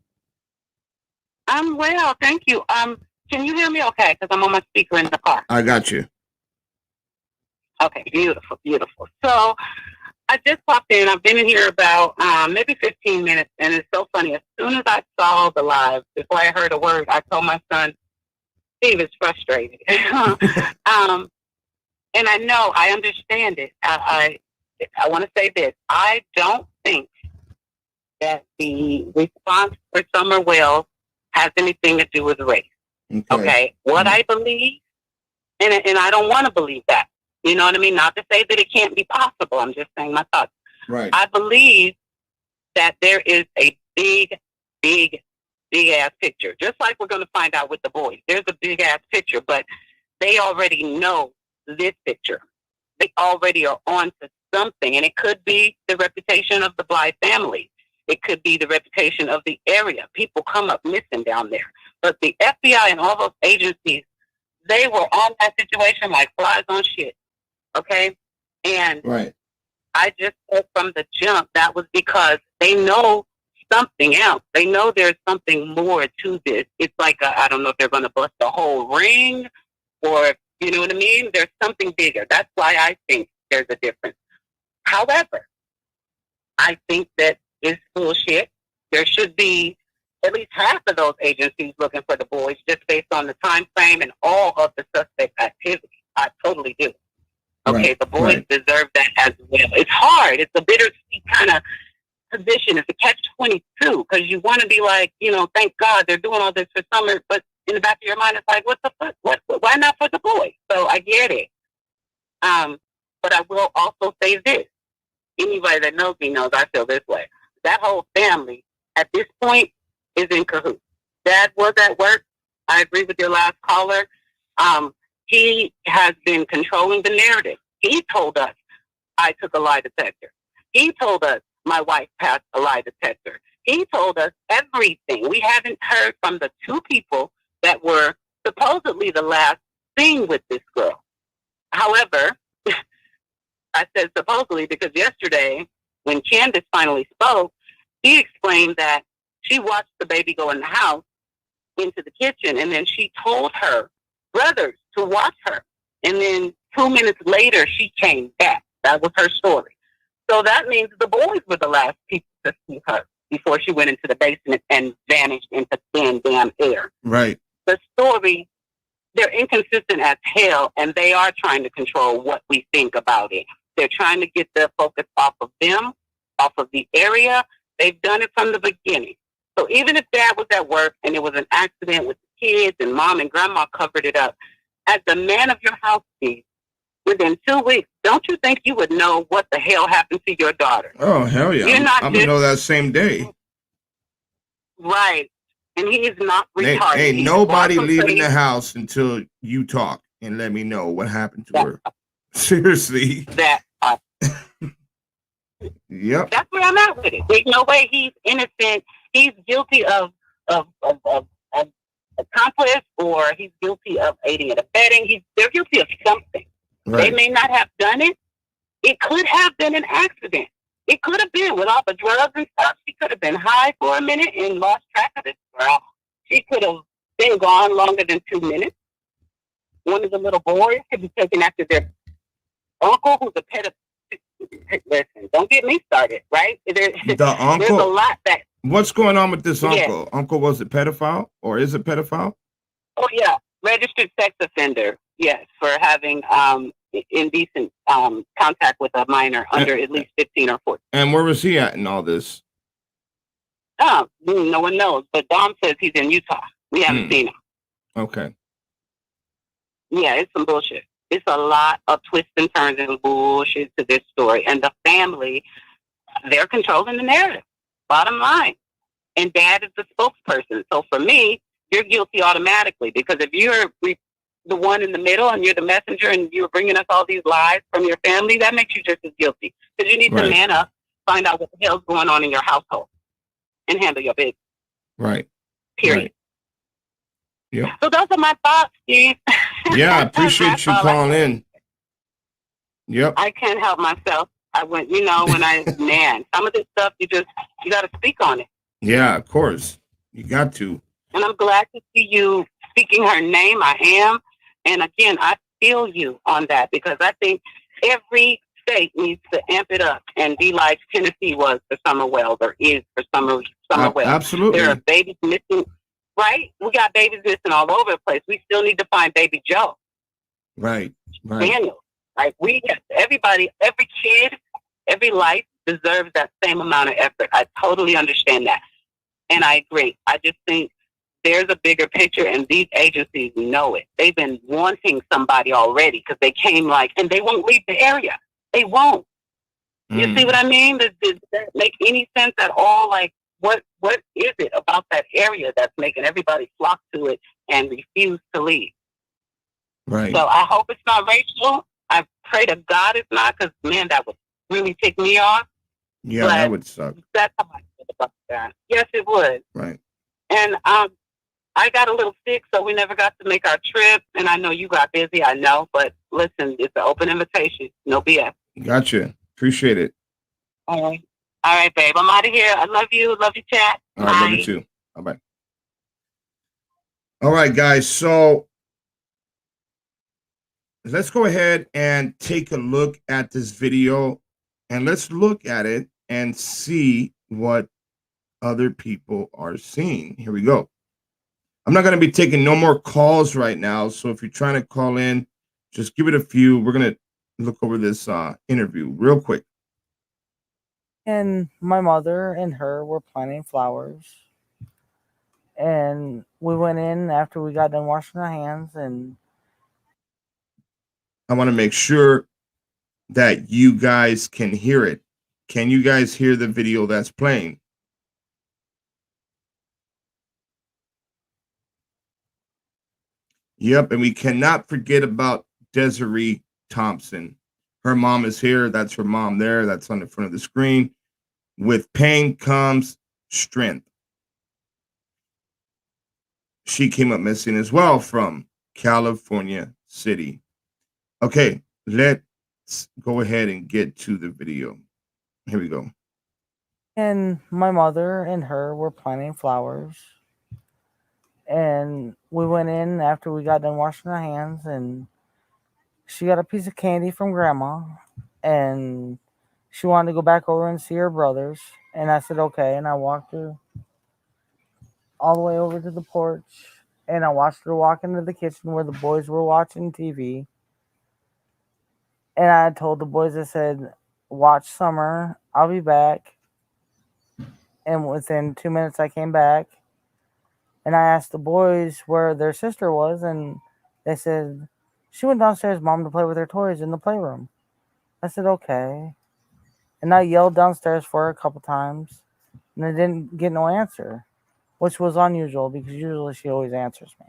I'm well, thank you. Can you hear me okay? Because I'm on my speaker in the car. I got you. Okay, beautiful, beautiful. So I just popped in. I've been in here about maybe 15 minutes, and it's so funny. As soon as I saw the live, before I heard a word, I told my son, Steve is frustrated. And I know, I understand it. I want to say this. I don't think that the response for Summer Wells has anything to do with race. Okay? What I believe, and I don't want to believe that. You know what I mean? Not to say that it can't be possible. I'm just saying my thoughts. Right. I believe that there is a big ass picture. Just like we're going to find out with the boys. There's a big ass picture, but they already know this picture. They already are on to something. And it could be the reputation of the Bly family. It could be the reputation of the area. People come up missing down there. But the FBI and all those agencies, they were on that situation like flies on shit. Okay? And right. I just said from the jump, that was because they know something else. They know there's something more to this. It's like, I don't know if they're going to bust the whole ring or, you know what I mean? There's something bigger. That's why I think there's a difference. However, I think that it's bullshit. There should be at least half of those agencies looking for the boys just based on the time frame and all of the suspect activity. I totally do. Okay, right. The boys deserve that as well. It's hard. It's a bittersweet kind of position. It's a catch-22 because you want to be like, you know, thank God they're doing all this for Summer, but in the back of your mind, it's like, what the fuck? Why not for the boys? So I get it. But I will also say this. Anybody that knows me knows I feel this way. That whole family at this point is in cahoots. Dad was at work. I agree with your last caller. He has been controlling the narrative. He told us I took a lie detector. He told us my wife passed a lie detector. He told us everything. We haven't heard from the two people that were supposedly the last thing with this girl. However, I said supposedly because yesterday when Candace finally spoke, she explained that she watched the baby go in the house into the kitchen, and then she told her brothers to watch her. And then 2 minutes later, she came back. That was her story. So that means the boys were the last people to see her before she went into the basement and vanished into thin damn air. Right. The story, they're inconsistent as hell, and they are trying to control what we think about it. They're trying to get the focus off of them, off of the area. They've done it from the beginning. So even if Dad was at work and it was an accident with the kids and Mom and Grandma covered it up, as the man of your house, Steve, within 2 weeks, don't you think you would know what the hell happened to your daughter? Oh, hell yeah. I'm going to know that same day. Right. And he is not retarded. Ain't nobody leaving the house until you talk. and let me know what happened to That- her. Seriously. That Yep. that's where I'm at with it. There's no way he's innocent. He's guilty of accomplice, or he's guilty of aiding and abetting. They're guilty of something. Right. They may not have done it. It could have been an accident. It could have been with all the drugs and stuff. She could have been high for a minute and lost track of this girl. She could have been gone longer than 2 minutes. One of the little boys could be taken after their uncle, who's a pedophile. Listen, don't get me started, right? The There's a uncle. lot that. What's going on with this Yeah. uncle? Uncle was a pedophile, or is a pedophile? Oh yeah, registered sex offender. Yes, for having indecent contact with a minor under at least 15 or 14. And where was he at in all this? No one knows, but Dom says he's in Utah. We haven't seen him. Okay. Yeah, it's some bullshit. It's a lot of twists and turns and bullshit to this story. And the family, they're controlling the narrative, bottom line. And dad is the spokesperson. So for me, you're guilty automatically, because if you're the one in the middle and you're the messenger and you're bringing us all these lies from your family, that makes you just as guilty. Because you need to man up, find out what the hell's going on in your household, and handle your business. Right. Period. Right. Yeah. So those are my thoughts, Steve. Yeah, I appreciate you calling in. Yep. I can't help myself. I went, when man, some of this stuff you got to speak on it. Yeah, of course. You got to. And I'm glad to see you speaking her name. I am. And again, I feel you on that, because I think every state needs to amp it up and be like Tennessee was for Summer Wells, or is for Summer Wells. Absolutely. There are babies missing, right? We got babies missing all over the place. We still need to find baby Joe. Right. Daniel. Like, everybody, every kid, every life deserves that same amount of effort. I totally understand that. And I agree. I just think there's a bigger picture, and these agencies know it. They've been wanting somebody already, because they came and they won't leave the area. They won't. You see what I mean? Does that make any sense at all? Like, what is it about that area that's making everybody flock to it and refuse to leave? Right. So I hope it's not racial. I pray to God it's not, because, man, that would really tick me off. Yeah, that would suck. That's how I feel about that. Yes, it would. Right. And I got a little sick, so we never got to make our trip. And I know you got busy, I know. But listen, it's an open invitation. No BS. Gotcha. Appreciate it. All right, babe. I'm out of here. I love you. Love you, chat. All right, love you too. Bye-bye. All right, guys. So let's go ahead and take a look at this video, and let's look at it and see what other people are seeing. Here we go. I'm not going to be taking no more calls right now, so if you're trying to call in, just give it a few. We're going to look over this interview real quick. And my mother and her were planting flowers. And we went in after we got done washing our hands, and I want to make sure that you guys can hear it. Can you guys hear the video that's playing? Yep, and we cannot forget about Desiree Thompson. Her mom is here. That's her mom there. That's on the front of the screen. With pain comes strength. She came up missing as well from California City. Okay, let's go ahead and get to the video. Here we go. And my mother and her were planting flowers. And we went in after we got done washing our hands, and she got a piece of candy from Grandma, and she wanted to go back over and see her brothers. And I said, okay. And I walked her all the way over to the porch, and I watched her walk into the kitchen where the boys were watching TV. And I told the boys, I said, watch Summer. I'll be back. And within 2 minutes, I came back. And I asked the boys where their sister was, and they said, she went downstairs, Mom, to play with her toys in the playroom. I said, okay. And I yelled downstairs for her a couple times, and I didn't get no answer, which was unusual because usually she always answers me.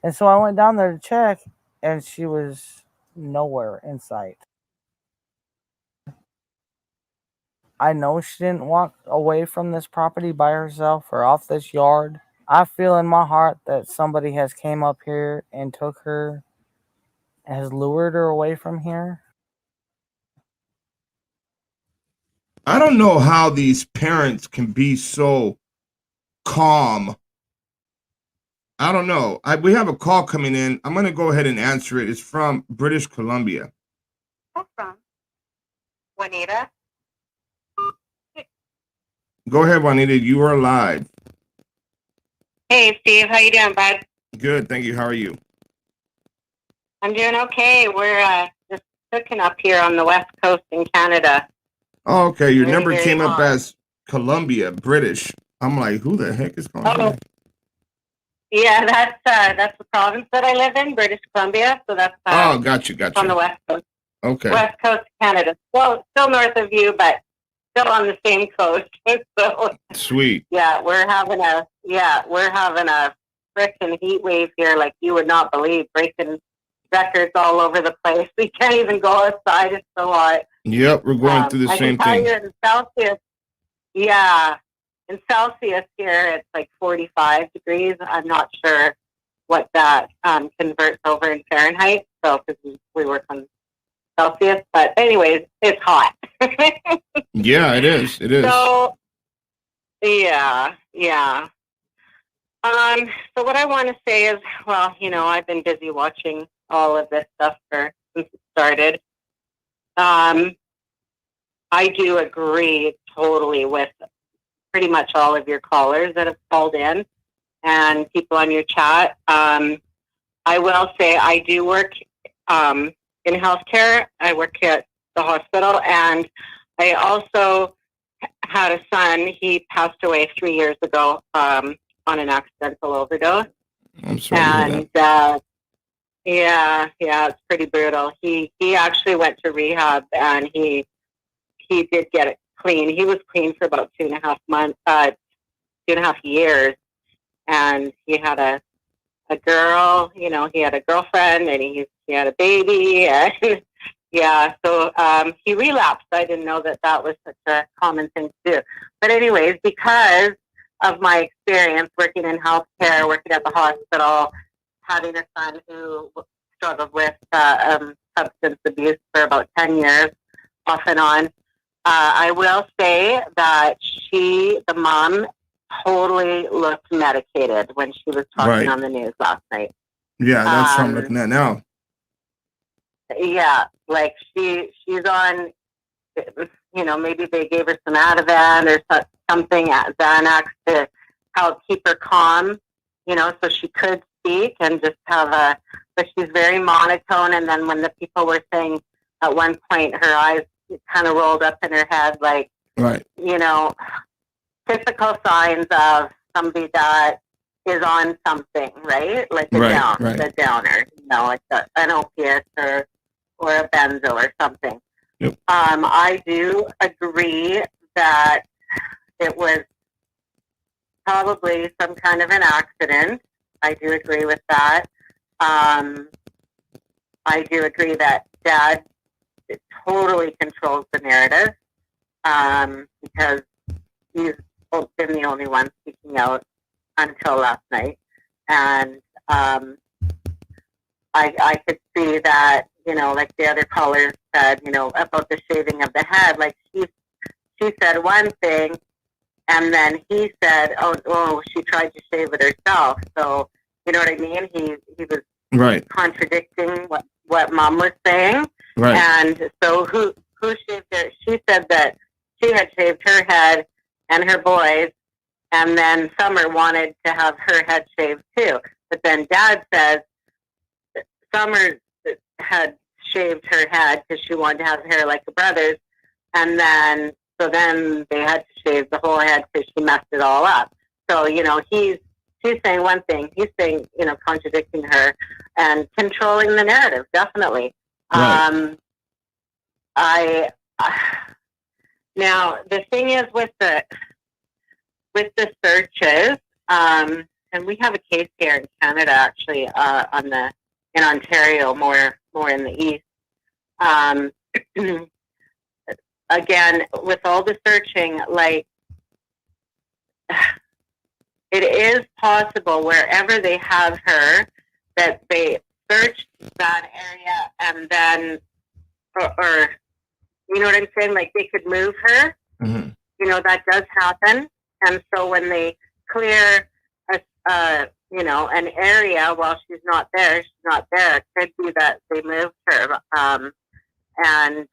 And so I went down there to check, and she was nowhere in sight. I know she didn't walk away from this property by herself or off this yard. I feel in my heart that somebody has came up here and took her, has lured her away from here. I don't know how these parents can be so calm. I don't know. We have a call coming in. I'm going to go ahead and answer it. It's from British Columbia. From Juanita. Go ahead, Juanita. You are live. Hey, Steve. How you doing, bud? Good. Thank you. How are you? I'm doing okay. We're just cooking up here on the west coast in Canada. Oh, okay. Your Very, number very came up hot. as Columbia, British. I'm like, who the heck is calling? Oh, yeah, that's the province that I live in, British Columbia. So that's Oh, gotcha. on the west coast. Okay. West coast of Canada. Well, still north of you, but still on the same coast. So Sweet. yeah, we're having a frickin' heat wave here like you would not believe, breaking records all over the place. We can't even go outside. It's so hot. Yep, we're going through the same I can thing. tell you in Celsius, yeah, in Celsius here it's like 45 degrees. I'm not sure what that converts over in Fahrenheit. So because we work on Celsius, but anyways, it's hot. Yeah, it is. It is. So yeah. So what I want to say is, well, I've been busy watching all of this stuff since it started. I do agree totally with pretty much all of your callers that have called in and people on your chat. I will say I do work in healthcare. I work at the hospital, and I also had a son. He passed away 3 years ago on an accidental overdose. I'm sorry to hear that. And yeah, it's pretty brutal. He actually went to rehab, and he did get it clean. He was clean for about 2.5 months, 2.5 years, and he had a girl. He had a girlfriend, and he had a baby, and yeah. So he relapsed. I didn't know that was such a common thing to do. But anyways, because of my experience working in healthcare, working at the hospital, having a son who struggled with substance abuse for about 10 years, off and on, I will say that the mom, totally looked medicated when she was talking on the news last night. Yeah, that's what I'm looking at now. Yeah, like she's on, maybe they gave her some Ativan or something, Xanax, to help keep her calm, so she could speak and just but she's very monotone. And then when the people were saying at one point, her eyes kind of rolled up in her head, like, right. Typical signs of somebody that is on something, right? Like the downer, like an opiate or a benzo or something. Yep. I do agree that it was probably some kind of an accident. I do agree with that. I do agree that Dad totally controls the narrative because he's been the only one speaking out until last night. And I could see that, like the other callers said, about the shaving of the head. Like she said one thing, and then he said, oh, she tried to shave it herself. So, you know what I mean? He was contradicting what Mom was saying. Right. And so who shaved her? She said that she had shaved her head and her boys, and then Summer wanted to have her head shaved too. But then Dad says Summer had shaved her head because she wanted to have hair like her brothers, and then they had to shave the whole head because she messed it all up. So she's saying one thing, he's saying contradicting her and controlling the narrative, definitely. Right. Now the thing is with the searches, and we have a case here in Canada actually in Ontario, more in the east. Again, with all the searching, like, it is possible wherever they have her that they searched that area and then, or you know what I'm saying? Like, they could move her. Mm-hmm. You know, that does happen. And so when they clear you know, an area while she's not there, It could be that they moved her. And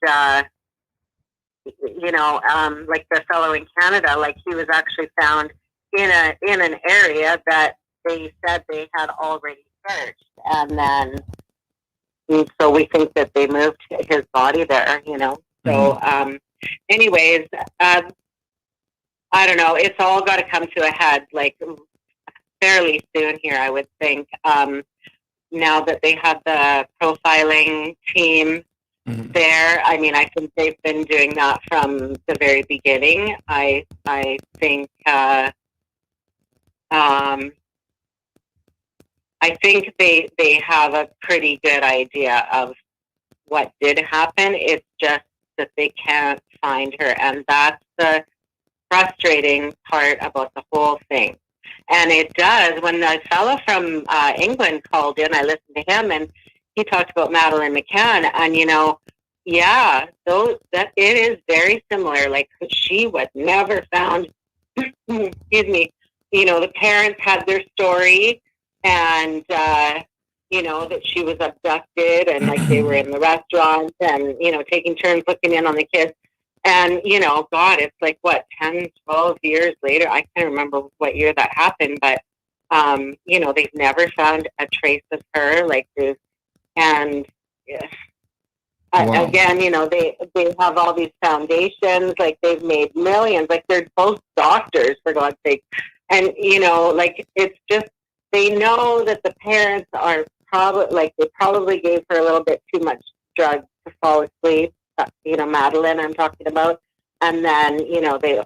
you know, like the fellow in Canada, like, he was actually found in an area that they said they had already searched, and so we think that they moved his body there, you know. So, anyways, I don't know. It's all got to come to a head, like, fairly soon here, I would think. Now that they have the profiling team there, I mean, I think they've been doing that from the very beginning. I think I think they have a pretty good idea of what did happen. It's just that they can't find her, and that's the frustrating part about the whole thing. And it does. When the fellow from England called in, I listened to him, and he talked about Madeleine McCann, and, you know, yeah, that it is very similar. Like, she was never found. Excuse me. You know, the parents had their story, and you know, that she was abducted, and, like, they were in the restaurant, and, you know, taking turns looking in on the kids. And, you know, God, it's like, what, 10, 12 years later? I can't remember what year that happened, but, you know, they've never found a trace of her. Like, and again, you know, they have all these foundations, like, they've made millions, like, they're both doctors, for God's sake. And, you know, like, it's just, they know that the parents are probably, like, they probably gave her a little bit too much drugs to fall asleep. You know, Madeleine, I'm talking about, and then, you know, they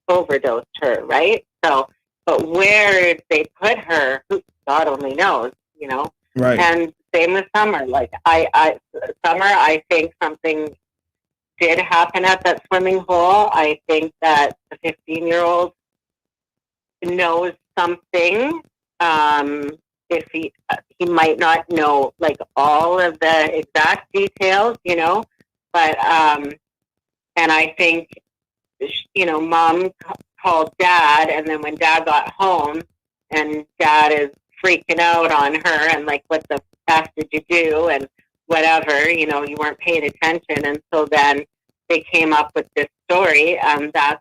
overdosed her, right? So, but where they put her, God only knows, you know. Right. And same with Summer. Like, Summer, I think something did happen at that swimming hole. I think that the 15-year-old knows something. If he might not know, like, all of the exact details, you know. But, and I think, you know, Mom called Dad, and then when Dad got home, and Dad is freaking out on her, and, like, what the F did you do, and whatever, you know, you weren't paying attention. And so then they came up with this story, that's,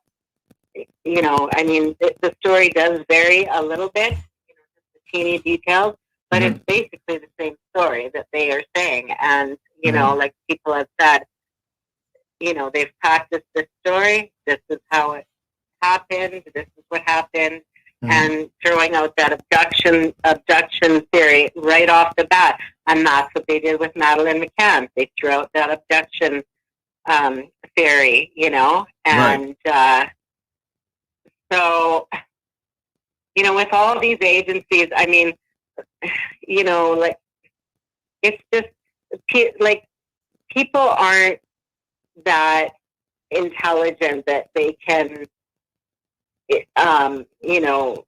you know, I mean, the story does vary a little bit, you know, just the teeny details, but it's basically the same story that they are saying. And, you know, like people have said, you know, they've practiced this story. This is how it happened. This is what happened. And throwing out that abduction theory right off the bat. And that's what they did with Madeleine McCann. They threw out that abduction theory, you know. And so, you know, with all these agencies, I mean, you know, like, it's just, like, people aren't that intelligent that they can, you know,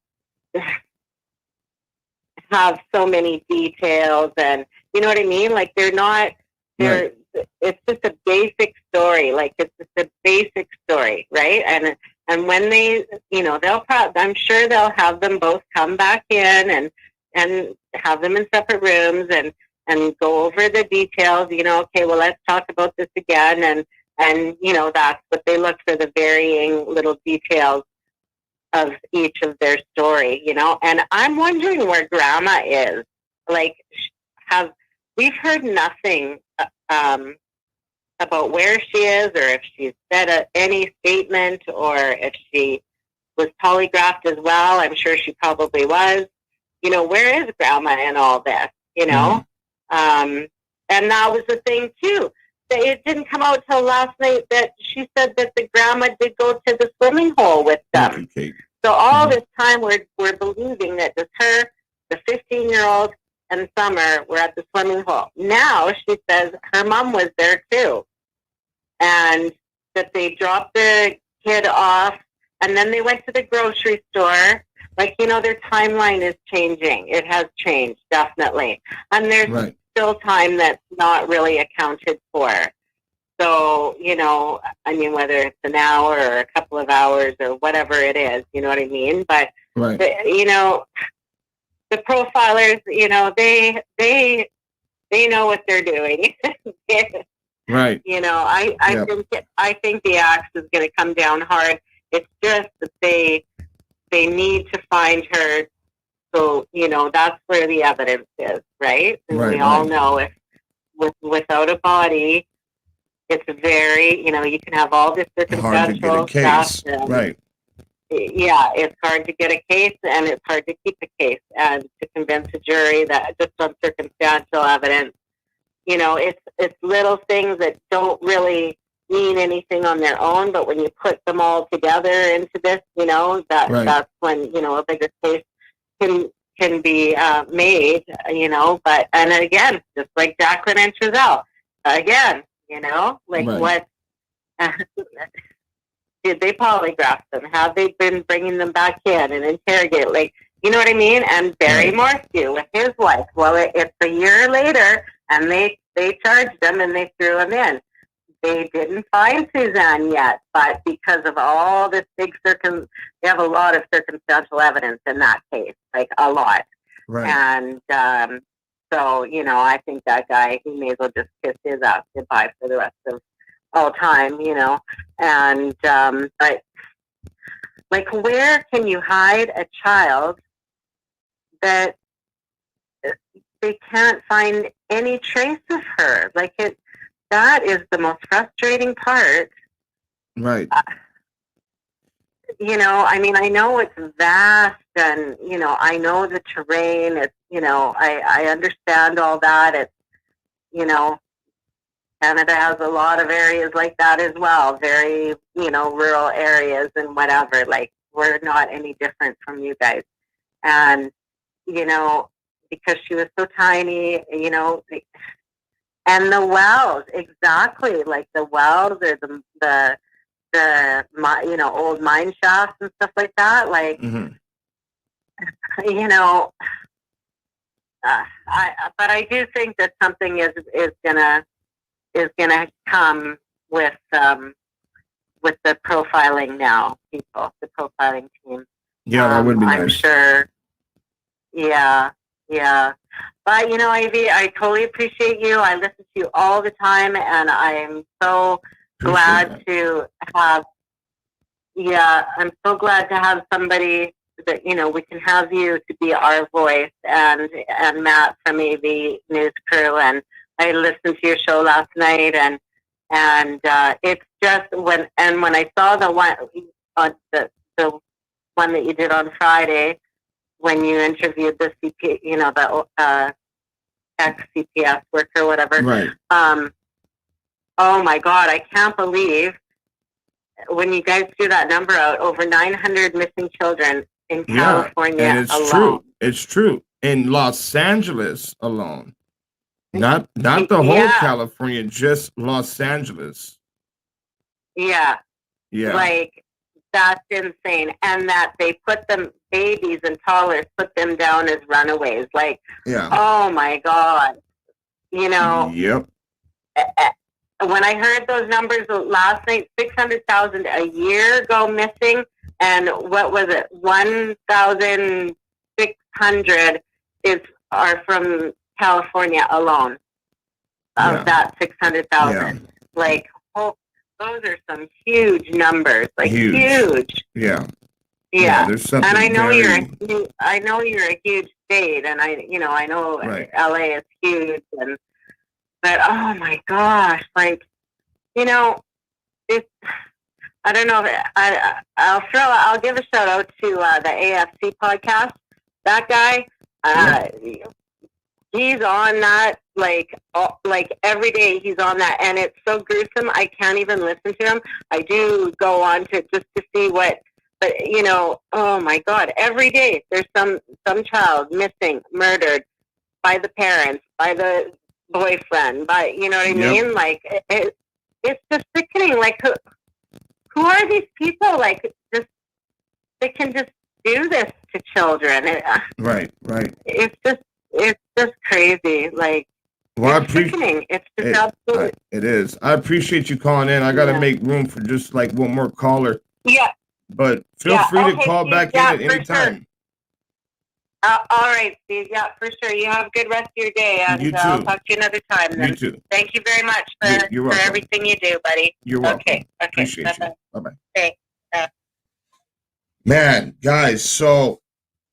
have so many details, and, you know what I mean? Like, they're not, it's just a basic story. Like, it's just a basic story, right? And when they, you know, I'm sure they'll have them both come back in and have them in separate rooms and go over the details, you know, okay, well, let's talk about this again. And, you know, that's what they look for, the varying little details of each of their story, you know. And I'm wondering where Grandma is. Like, we've heard nothing about where she is, or if she's said any statement, or if she was polygraphed as well. I'm sure she probably was. You know, where is Grandma in all this, you know? And that was the thing, too. It didn't come out till last night that she said that the grandma did go to the swimming hole with them. So all this time we're believing that it's her, the 15-year-old, and Summer were at the swimming hole. Now she says her mom was there too, and that they dropped the kid off, and then they went to the grocery store. Like, you know, their timeline is changing. It has changed, definitely. And there's Right. still time that's not really accounted for. So, you know, I mean, whether it's an hour or a couple of hours or whatever it is, you know what I mean? But, Right. you know, the profilers, you know, they know what they're doing. Right. You know, I think the axe is going to come down hard. It's just that they need to find her. So, you know, that's where the evidence is, right? And Right, we all right. know if without a body, it's very, you know, you can have all this Hard to get a circumstantial case. stuff. And Right. yeah, it's hard to get a case, and it's hard to keep a case, and to convince a jury that just on circumstantial evidence, you know, it's little things that don't really mean anything on their own, but when you put them all together into this, you know, Right. that's when, you know, a bigger case can be made, you know. But, and again, just like Jacqueline and Giselle, again, you know, like Right. what did they polygraph them? Have they been bringing them back in and interrogate? Like, you know what I mean? And Barry Right. Morphew with his wife. Well, it's a year later, and they charged him and they threw him in. They didn't find Suzanne yet, but because of all this big they have a lot of circumstantial evidence in that case, like a lot. Right. And so, you know, I think that guy, he may as well just kiss his ass goodbye for the rest of all time, you know. And but like, where can you hide a child that they can't find any trace of her? Like, that is the most frustrating part. Right. You know, I mean, I know it's vast, and, you know, I know the terrain. It's, you know, I understand all that. It's, you know, Canada has a lot of areas like that as well. Very, you know, rural areas and whatever. Like, we're not any different from you guys. And, you know, because she was so tiny, you know, and the wells, exactly, like the wells or the you know, old mine shafts and stuff like that. Like, Mm-hmm. you know, but I do think that something is gonna come with the profiling now, people, the profiling team. Yeah, that would be I'm nice. sure. Yeah, yeah. But, you know, Ivy, I totally appreciate you. I listen to you all the time, and I am so glad to have, I'm so glad to have somebody that, you know, we can have you to be our voice, and Matt from AV News Crew. And I listened to your show last night, and it's just when I saw the one the one that you did on Friday, when you interviewed the CP, you know, the ex-CPS worker, whatever. Right. Oh my God, I can't believe when you guys threw that number out, over 900 missing children in California and it's alone. true. It's true. In Los Angeles alone. Not the whole California, just Los Angeles. Yeah. Yeah. Like, that's insane. And that they put them, babies and toddlers, put them down as runaways. Like, yeah. Oh my God. You know. Yep. When I heard those numbers last night, 600,000 a year go missing, and what was it? 1,600 are from California alone. Of that 600,000, yeah. Like, those are some huge numbers. Like, huge. Yeah. Yeah. There's something. And I know you're a huge state, and I know LA is huge, but oh my gosh, like, you know, I don't know. I'll give a shout out to the AFC podcast. That guy, he's on that like every day. He's on that, and it's so gruesome. I can't even listen to him. I do go on to just to see what. But, you know, oh my God, every day there's some child missing, murdered, by the parents, by the boyfriend, by, you know what I mean? Like, it's just sickening. Like, who are these people? Like, just, they can just do this to children. Right. It's just crazy. Like, Well, it's sickening. It's just absolutely. It is. I appreciate you calling in. I got to make room for just like one more caller. Yeah. But feel free to call back in at any time. All right, Steve. Yeah, for sure. You have a good rest of your day, and You too. I'll talk to you another time. Then. You too. Thank you very much You're for welcome. everything you do, buddy. You're welcome. Okay. Appreciate Bye-bye. you. Bye-bye. Okay. Man, guys, so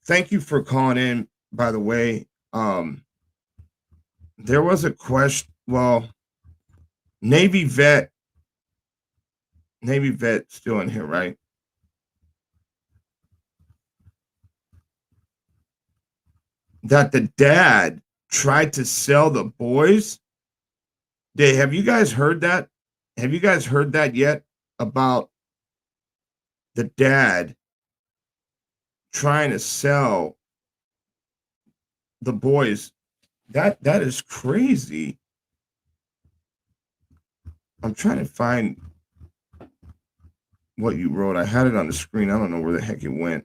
thank you for calling in, by the way. There was a question. Well, Navy vet still in here, right? That the dad tried to sell the boys. Have you guys heard that? Have you guys heard that yet about the dad trying to sell the boys? That is crazy. I'm trying to find what you wrote. I had it on the screen. I don't know where the heck it went.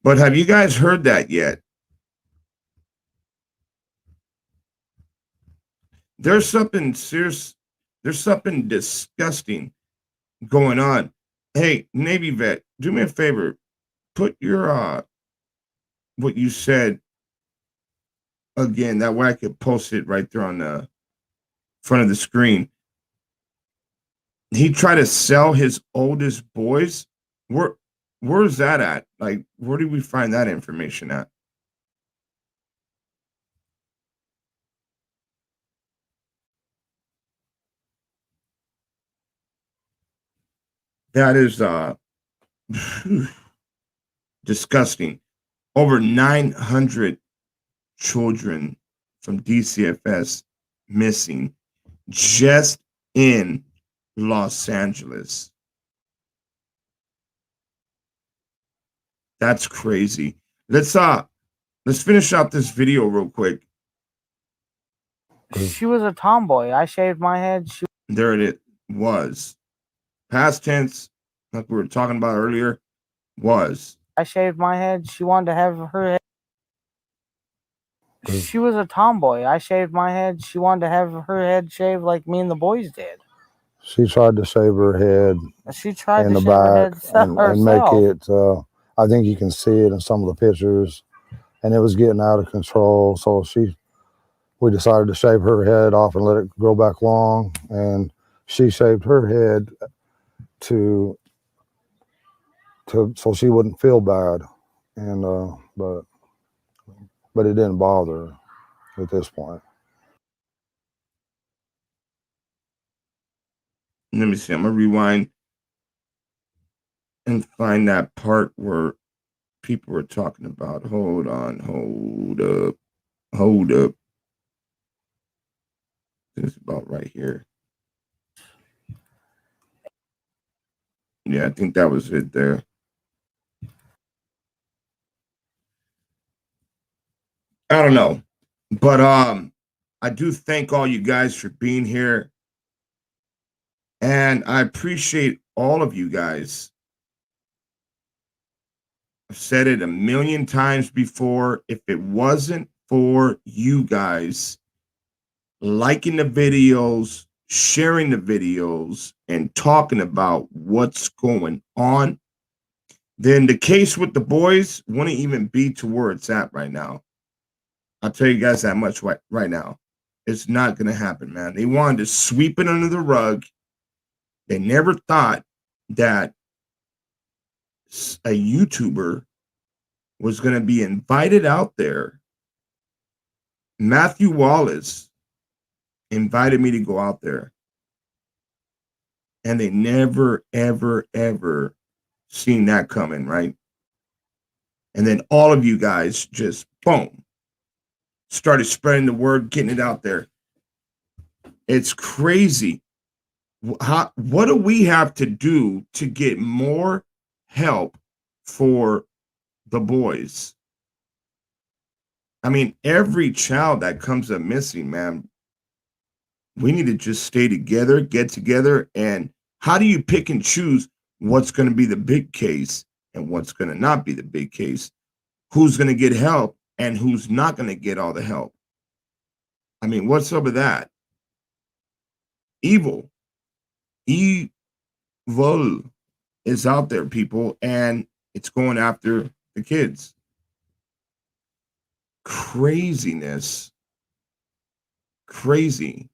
But have you guys heard that yet? There's something serious. There's something disgusting going on. Hey, Navy vet, do me a favor. Put your what you said again. That way I could post it right there on the front of the screen. He tried to sell his oldest boys. Where's that at? Like, where did we find that information at? That is disgusting. Over 900 children from DCFS missing just in Los Angeles. That's crazy. Let's finish out this video real quick. She was a tomboy. I shaved my head. There it was. Past tense, like we were talking about earlier, was. I shaved my head. She wanted to have her head. She was a tomboy. I shaved my head. She wanted to have her head shaved like me and the boys did. She tried to shave her head She tried in to the shave her back head and make herself. it. I think you can see it in some of the pictures, and it was getting out of control. So we decided to shave her head off and let it grow back long, and she shaved her head so she wouldn't feel bad, and but it didn't bother her at this point. Let me see. I'm gonna rewind and find that part where people were talking about. Hold on. Hold up. It's about right here. Yeah, I think that was it there. I don't know. But I do thank all you guys for being here. And I appreciate all of you guys. I've said it a million times before. If it wasn't for you guys liking the videos, sharing the videos, and talking about what's going on, then the case with the boys wouldn't even be to where it's at right now. I'll tell you guys that much right now. It's not going to happen, man. They wanted to sweep it under the rug. They never thought that a YouTuber was going to be invited out there. Matthew Wallace invited me to go out there. And they never, ever, ever seen that coming, right? And then all of you guys just, boom, started spreading the word, getting it out there. It's crazy. What do we have to do to get more help for the boys? I mean, every child that comes up missing, man, we need to just stay together, get together. And how do you pick and choose what's going to be the big case and what's going to not be the big case? Who's going to get help and who's not going to get all the help? I mean, what's up with that? Evil is out there, people, and it's going after the kids. Craziness. Crazy.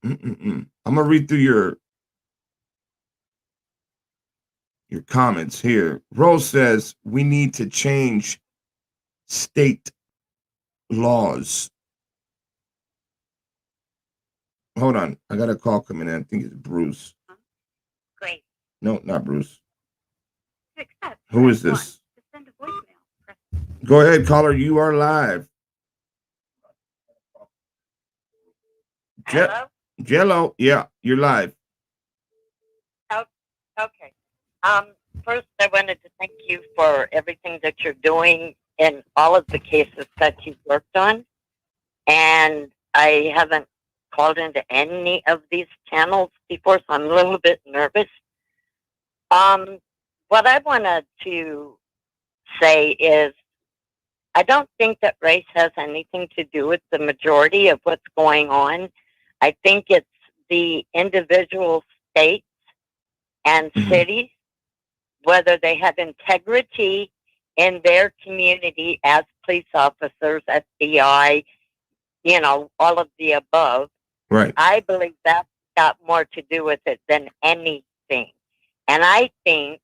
I'm gonna read through your comments here. Rose says we need to change state laws. Hold on, I got a call coming in. I think it's Bruce. Great. No, not Bruce. Accept. Who is Press this? 1 to send a voicemail. Press Go ahead, caller. You are live. hello. Jello, yeah, you're live. Okay. First, I wanted to thank you for everything that you're doing in all of the cases that you've worked on. And I haven't called into any of these channels before, so I'm a little bit nervous. What I wanted to say is I don't think that race has anything to do with the majority of what's going on. I think it's the individual states and cities, whether they have integrity in their community as police officers, FBI, all of the above. Right. I believe that's got more to do with it than anything. And I think,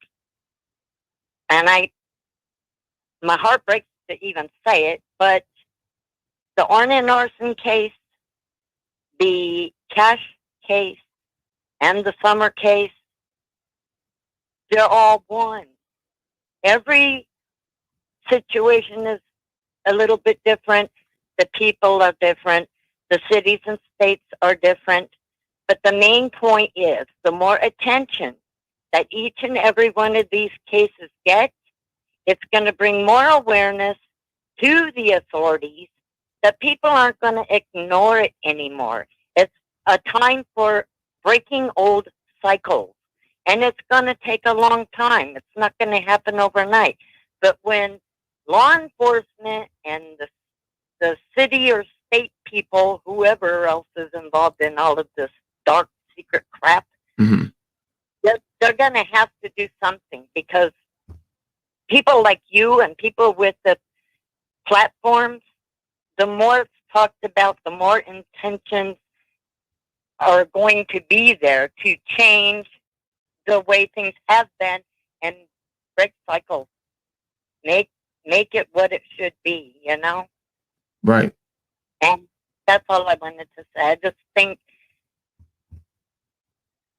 my heart breaks to even say it, but the Ornan arson case, the Cash case, and the Summer case, they're all one. Every situation is a little bit different. The people are different. The cities and states are different. But the main point is the more attention that each and every one of these cases get, it's going to bring more awareness to the authorities that people aren't going to ignore it anymore. It's a time for breaking old cycles. And it's going to take a long time. It's not going to happen overnight. But when law enforcement and the city or state people, whoever else is involved in all of this dark secret crap, they're going to have to do something, because people like you and people with the platforms, the more it's talked about, the more intentions are going to be there to change the way things have been and break cycles. Make it what it should be, Right. And that's all I wanted to say. I just think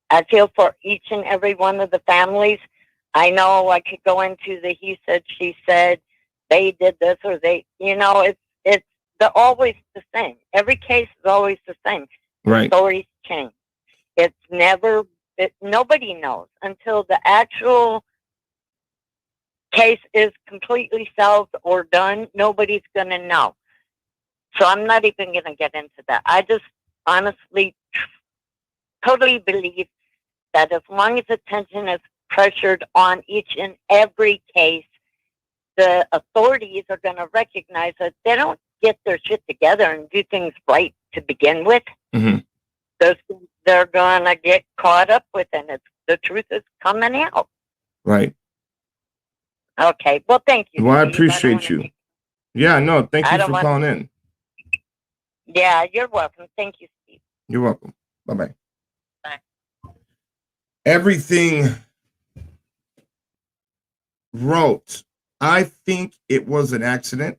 I feel for each and every one of the families. I know I could go into the he said, she said, they did this or they, they're always the same. Every case is always the same. Right. Stories change. It's never, nobody knows until the actual case is completely solved or done. Nobody's going to know. So I'm not even going to get into that. I just honestly, totally believe that as long as attention is pressured on each and every case, the authorities are going to recognize that they don't get their shit together and do things right to begin with. They're going to get caught up with it, and the truth is coming out. Right. Okay. Well, thank you. Well, I Steve. appreciate you. Yeah, no, thank you for calling in. Yeah, you're welcome. Thank you, Steve. You're welcome. Bye-bye. Bye. Everything wrote, I think it was an accident,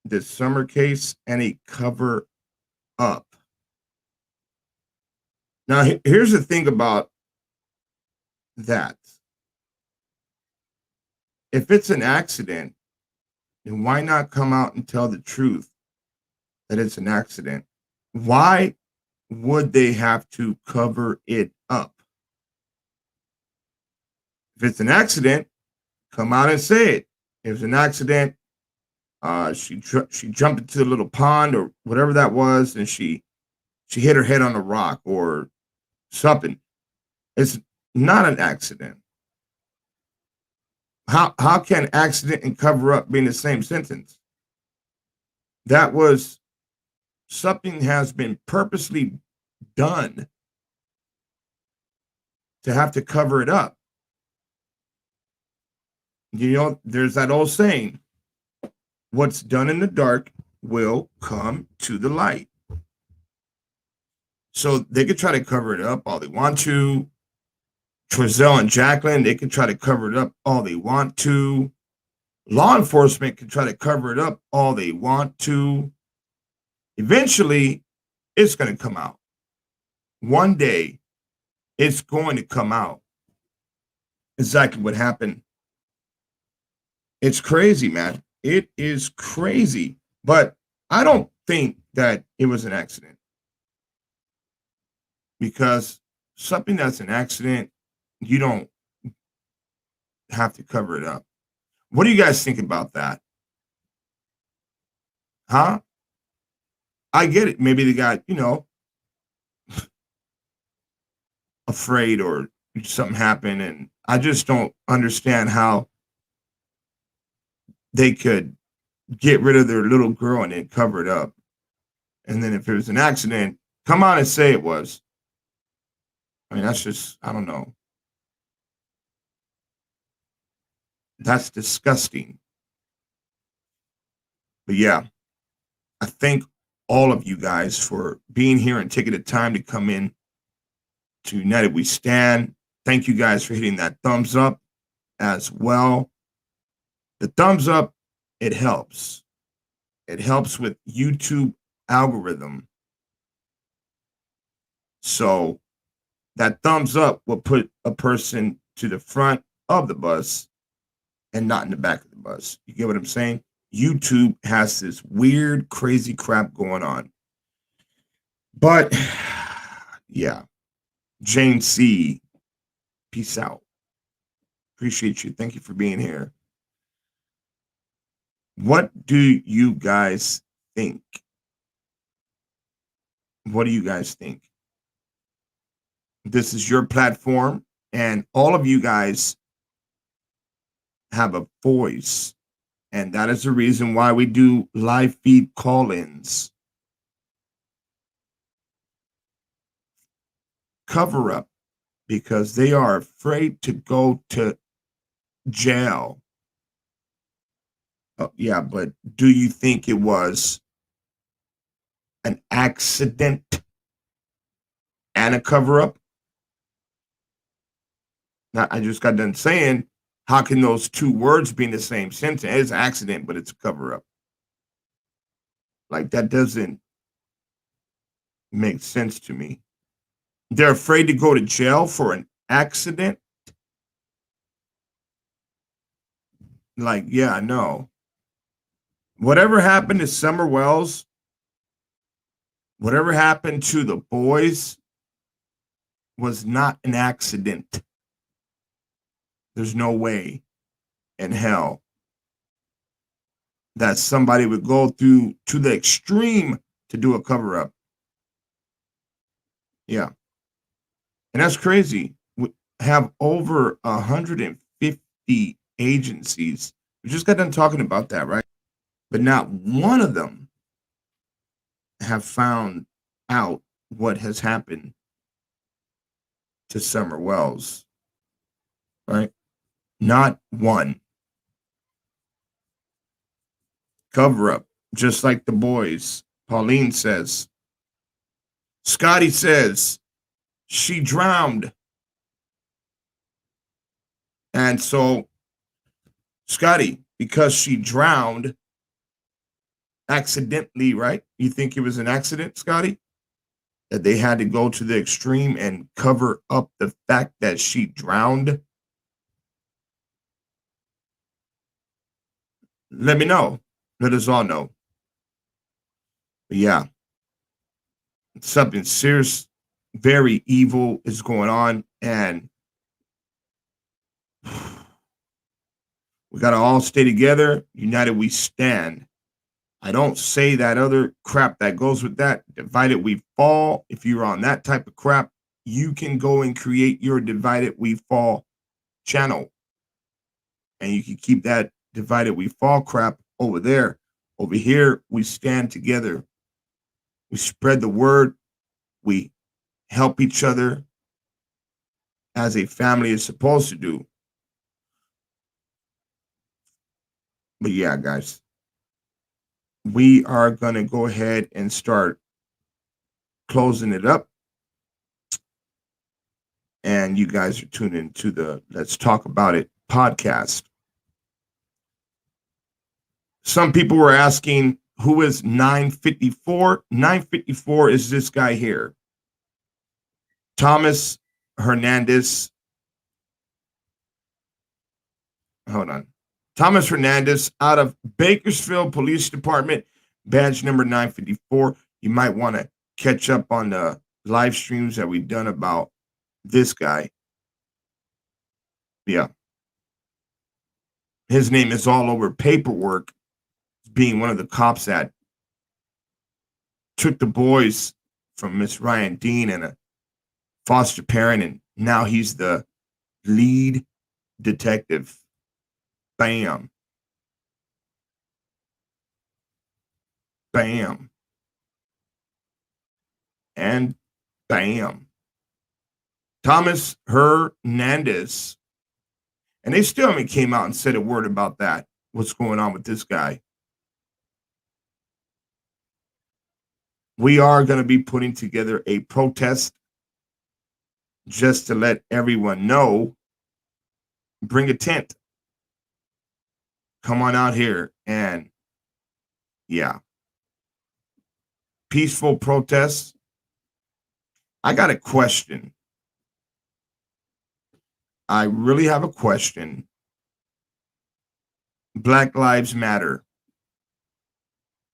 the Summer case, and a cover up. Now, here's the thing about that. If it's an accident, then why not come out and tell the truth that it's an accident? Why would they have to cover it up? If it's an accident, come out and say it. If it's an accident, She jumped into the little pond or whatever that was, and she hit her head on a rock or something. It's not an accident. How can accident and cover up be in the same sentence? That was something has been purposely done to have to cover it up. You know, there's that old saying, what's done in the dark will come to the light. So they could try to cover it up all they want to. Trezell and Jacqueline, they can try to cover it up all they want to. Law enforcement can try to cover it up all they want to. Eventually, it's going to come out. One day, it's going to come out. Exactly what happened. It's crazy, man. It is crazy. But I don't think that it was an accident. Because something that's an accident, you don't have to cover it up. What do you guys think about that? Huh? I get it. Maybe they got, afraid or something happened. And I just don't understand how they could get rid of their little girl and then cover it up. And then if it was an accident, come out and say it was. I mean, that's just, I don't know. That's disgusting. But yeah, I thank all of you guys for being here and taking the time to come in to United We Stand. Thank you guys for hitting that thumbs up as well. The thumbs up, it helps. It helps with YouTube algorithm. So that thumbs up will put a person to the front of the bus and not in the back of the bus. You get what I'm saying? YouTube has this weird, crazy crap going on. But yeah, Jane C., peace out. Appreciate you. Thank you for being here. What do you guys think? What do you guys think? This is your platform, and all of you guys have a voice. And that is the reason why we do live feed call-ins. Cover up, because they are afraid to go to jail. Oh, yeah, but do you think it was an accident and a cover-up? Now, I just got done saying, how can those two words be in the same sentence? It's an accident, but it's a cover-up. Like, that doesn't make sense to me. They're afraid to go to jail for an accident? Like, yeah, no. Whatever happened to Summer Wells, whatever happened to the boys was not an accident. There's no way in hell that somebody would go through to the extreme to do a cover-up. Yeah. And that's crazy. We have over 150 agencies. We just got done talking about that, right? But not one of them have found out what has happened to Summer Wells, right? Not one. Cover up, just like the boys. Pauline says. Scotty says she drowned. And so, Scotty, because she drowned accidentally, right? You think it was an accident, Scotty? That they had to go to the extreme and cover up the fact that she drowned? Let me know. Let us all know. But yeah, something serious, very evil is going on, and we got to all stay together. United we stand. I don't say that other crap that goes with that. Divided we fall. If you're on that type of crap, you can go and create your Divided we fall channel. And you can keep that Divided we fall crap over there. Over here, we stand together. We spread the word. We help each other as a family is supposed to do. But yeah, guys, we are going to go ahead and start closing it up. And you guys are tuned into the Let's Talk About It podcast. Some people were asking, who is 954? 954 is this guy here, Thomas Hernandez. Hold on. Thomas Hernandez out of Bakersfield Police Department, badge number 954. You might want to catch up on the live streams that we've done about this guy. Yeah. His name is all over paperwork, being one of the cops that took the boys from Miss Ryan Dean and a foster parent, and now he's the lead detective. Bam. Bam. And bam. Thomas Hernandez. And they still haven't came out and said a word about that. What's going on with this guy? We are going to be putting together a protest just to let everyone know. Bring a tent. Come on out here and, yeah. Peaceful protests. I got a question. I really have a question. Black Lives Matter.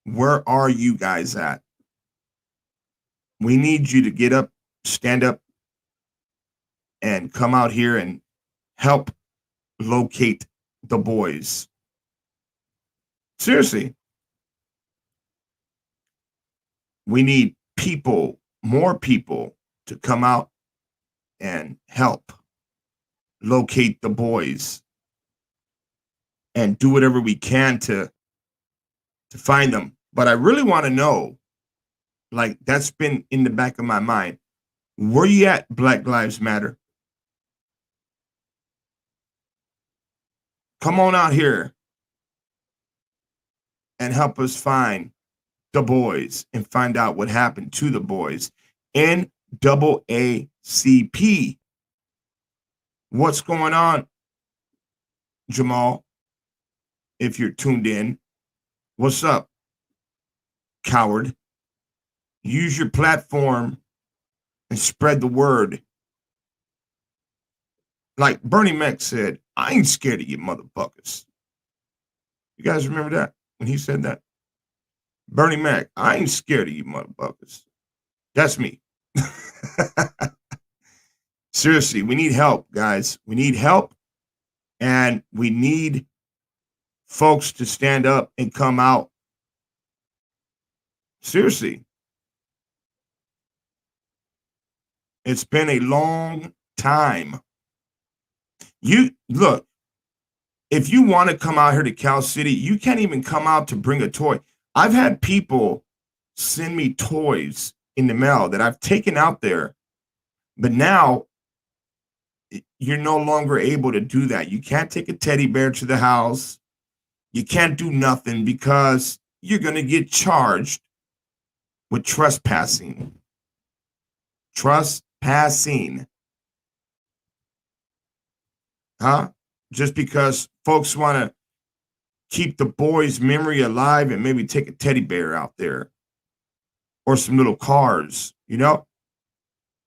Where are you guys at? We need you to get up, stand up, and come out here and help locate the boys. Seriously. We need people, more people, to come out and help locate the boys and do whatever we can to find them. But I really want to know, like, that's been in the back of my mind. Where you at, Black Lives Matter? Come on out here and help us find the boys and find out what happened to the boys. NAACP. What's going on, Jamal? If you're tuned in, what's up, coward? Use your platform and spread the word. Like Bernie Mac said, I ain't scared of you motherfuckers. You guys remember that when he said that? Bernie Mac, I ain't scared of you motherfuckers. That's me. Seriously, we need help, guys. We need help, and we need folks to stand up and come out. Seriously. It's been a long time. You look, if you want to come out here to Cal City, you can't even come out to bring a toy. I've had people send me toys in the mail that I've taken out there, but now you're no longer able to do that. You can't take a teddy bear to the house. You can't do nothing because you're going to get charged with trespassing. Trespassing. Huh? Just because folks want to keep the boys' memory alive and maybe take a teddy bear out there or some little cars, you know?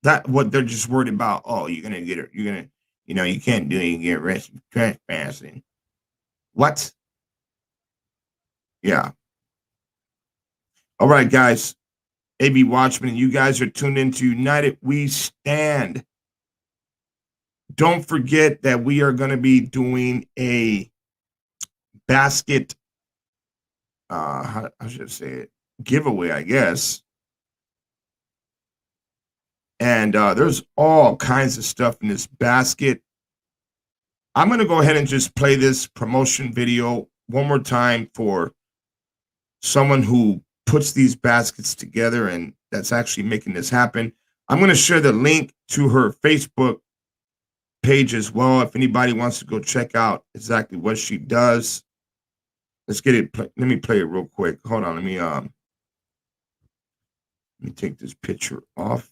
That what they're just worried about. Oh, you're going to get it. You're going to, you know, you can't do it. You get arrested for trespassing. What? Yeah. All right, guys. AV Watchmen, you guys are tuned into United We Stand. Don't forget that we are going to be doing a basket how should I say it? Giveaway, I guess. And there's all kinds of stuff in this basket. I'm going to go ahead and just play this promotion video one more time for someone who puts these baskets together and that's actually making this happen. I'm going to share the link to her Facebook page as well if anybody wants to go check out exactly what she does. Let's get it. Let me play it real quick. Hold on. Let me take this picture off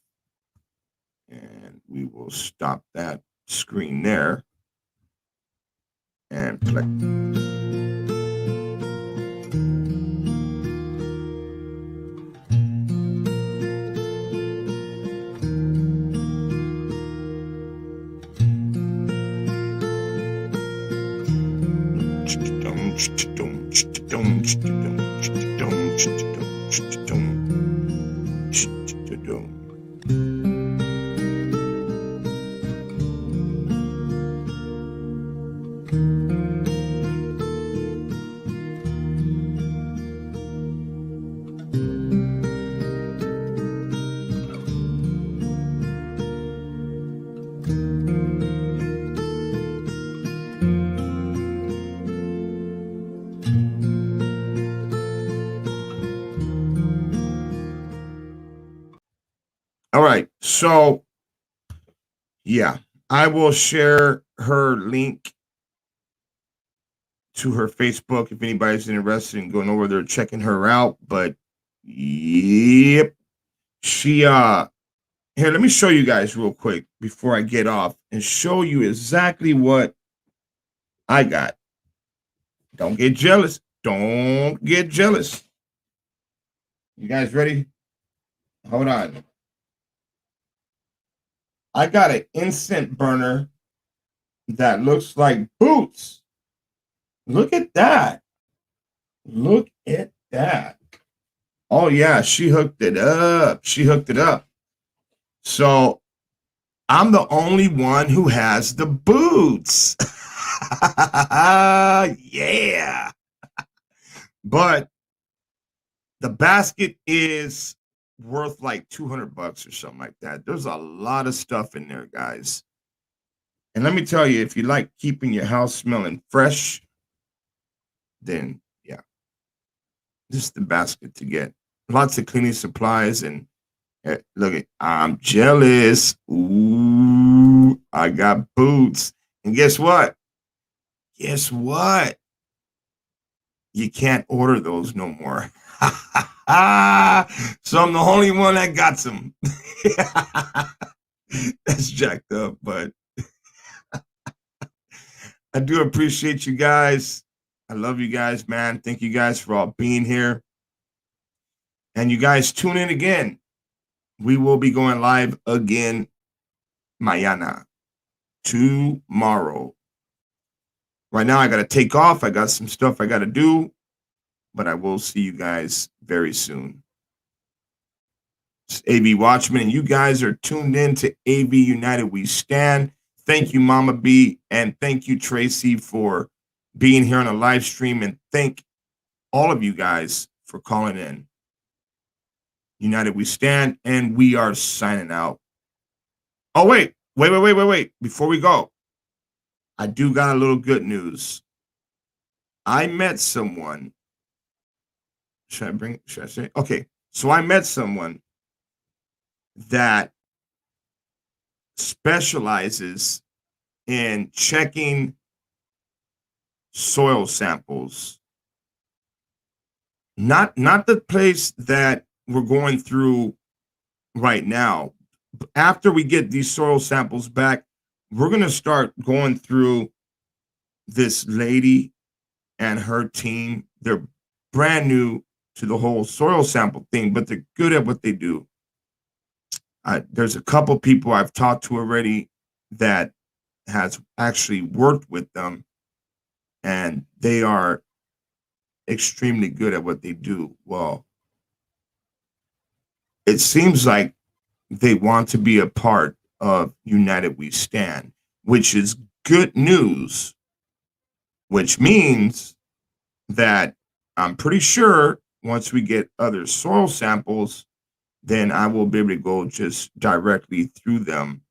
and we will stop that screen there and play. All right. So, yeah, I will share her link to her Facebook if anybody's interested in going over there checking her out. But yep, she here, let me show you guys real quick before I get off and show you exactly what I got. Don't get jealous. Don't get jealous. You guys ready? Hold on. I got an incense burner that looks like boots. Look at that. Look at that. Oh, yeah, she hooked it up. She hooked it up. So I'm the only one who has the boots. Yeah. But the basket is worth like $200 or something like that. There's a lot of stuff in there, guys. And let me tell you, if you like keeping your house smelling fresh, then yeah, this is the basket to get. Lots of cleaning supplies and look at, I'm jealous. Ooh, I got boots. And guess what? Guess what? You can't order those no more. So I'm the only one that got some. That's jacked up, but I do appreciate you guys. I love you guys, man. Thank you guys for all being here. And you guys tune in again. We will be going live again mañana, tomorrow. Right now, I got to take off. I got some stuff I got to do, but I will see you guys very soon. It's AV Watchmen, and you guys are tuned in to AV United We Stand. Thank you, Mama B, and thank you, Tracy, for being here on a live stream, and thank all of you guys for calling in. United We Stand, and we are signing out. Oh, wait. Before we go, I do got a little good news. I met someone. Should I say? Okay. So I met someone that specializes in checking soil samples. Not the place that we're going through right now. After we get these soil samples back, we're going to start going through this lady and her team. They're brand new to the whole soil sample thing, but they're good at what they do. There's a couple people I've talked to already that has actually worked with them, and they are extremely good at what they do. Well, it seems like they want to be a part of United We Stand, which is good news, which means that I'm pretty sure once we get other soil samples, then I will be able to go just directly through them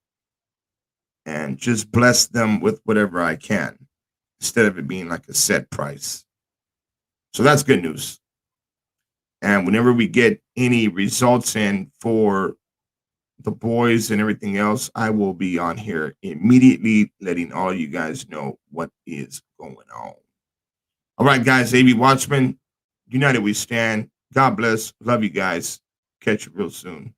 and just bless them with whatever I can instead of it being like a set price. So that's good news. And whenever we get any results in for the boys and everything else, I will be on here immediately letting all you guys know what is going on. All right, guys, AV Watchmen, united we stand. God bless. Love you guys. Catch you real soon.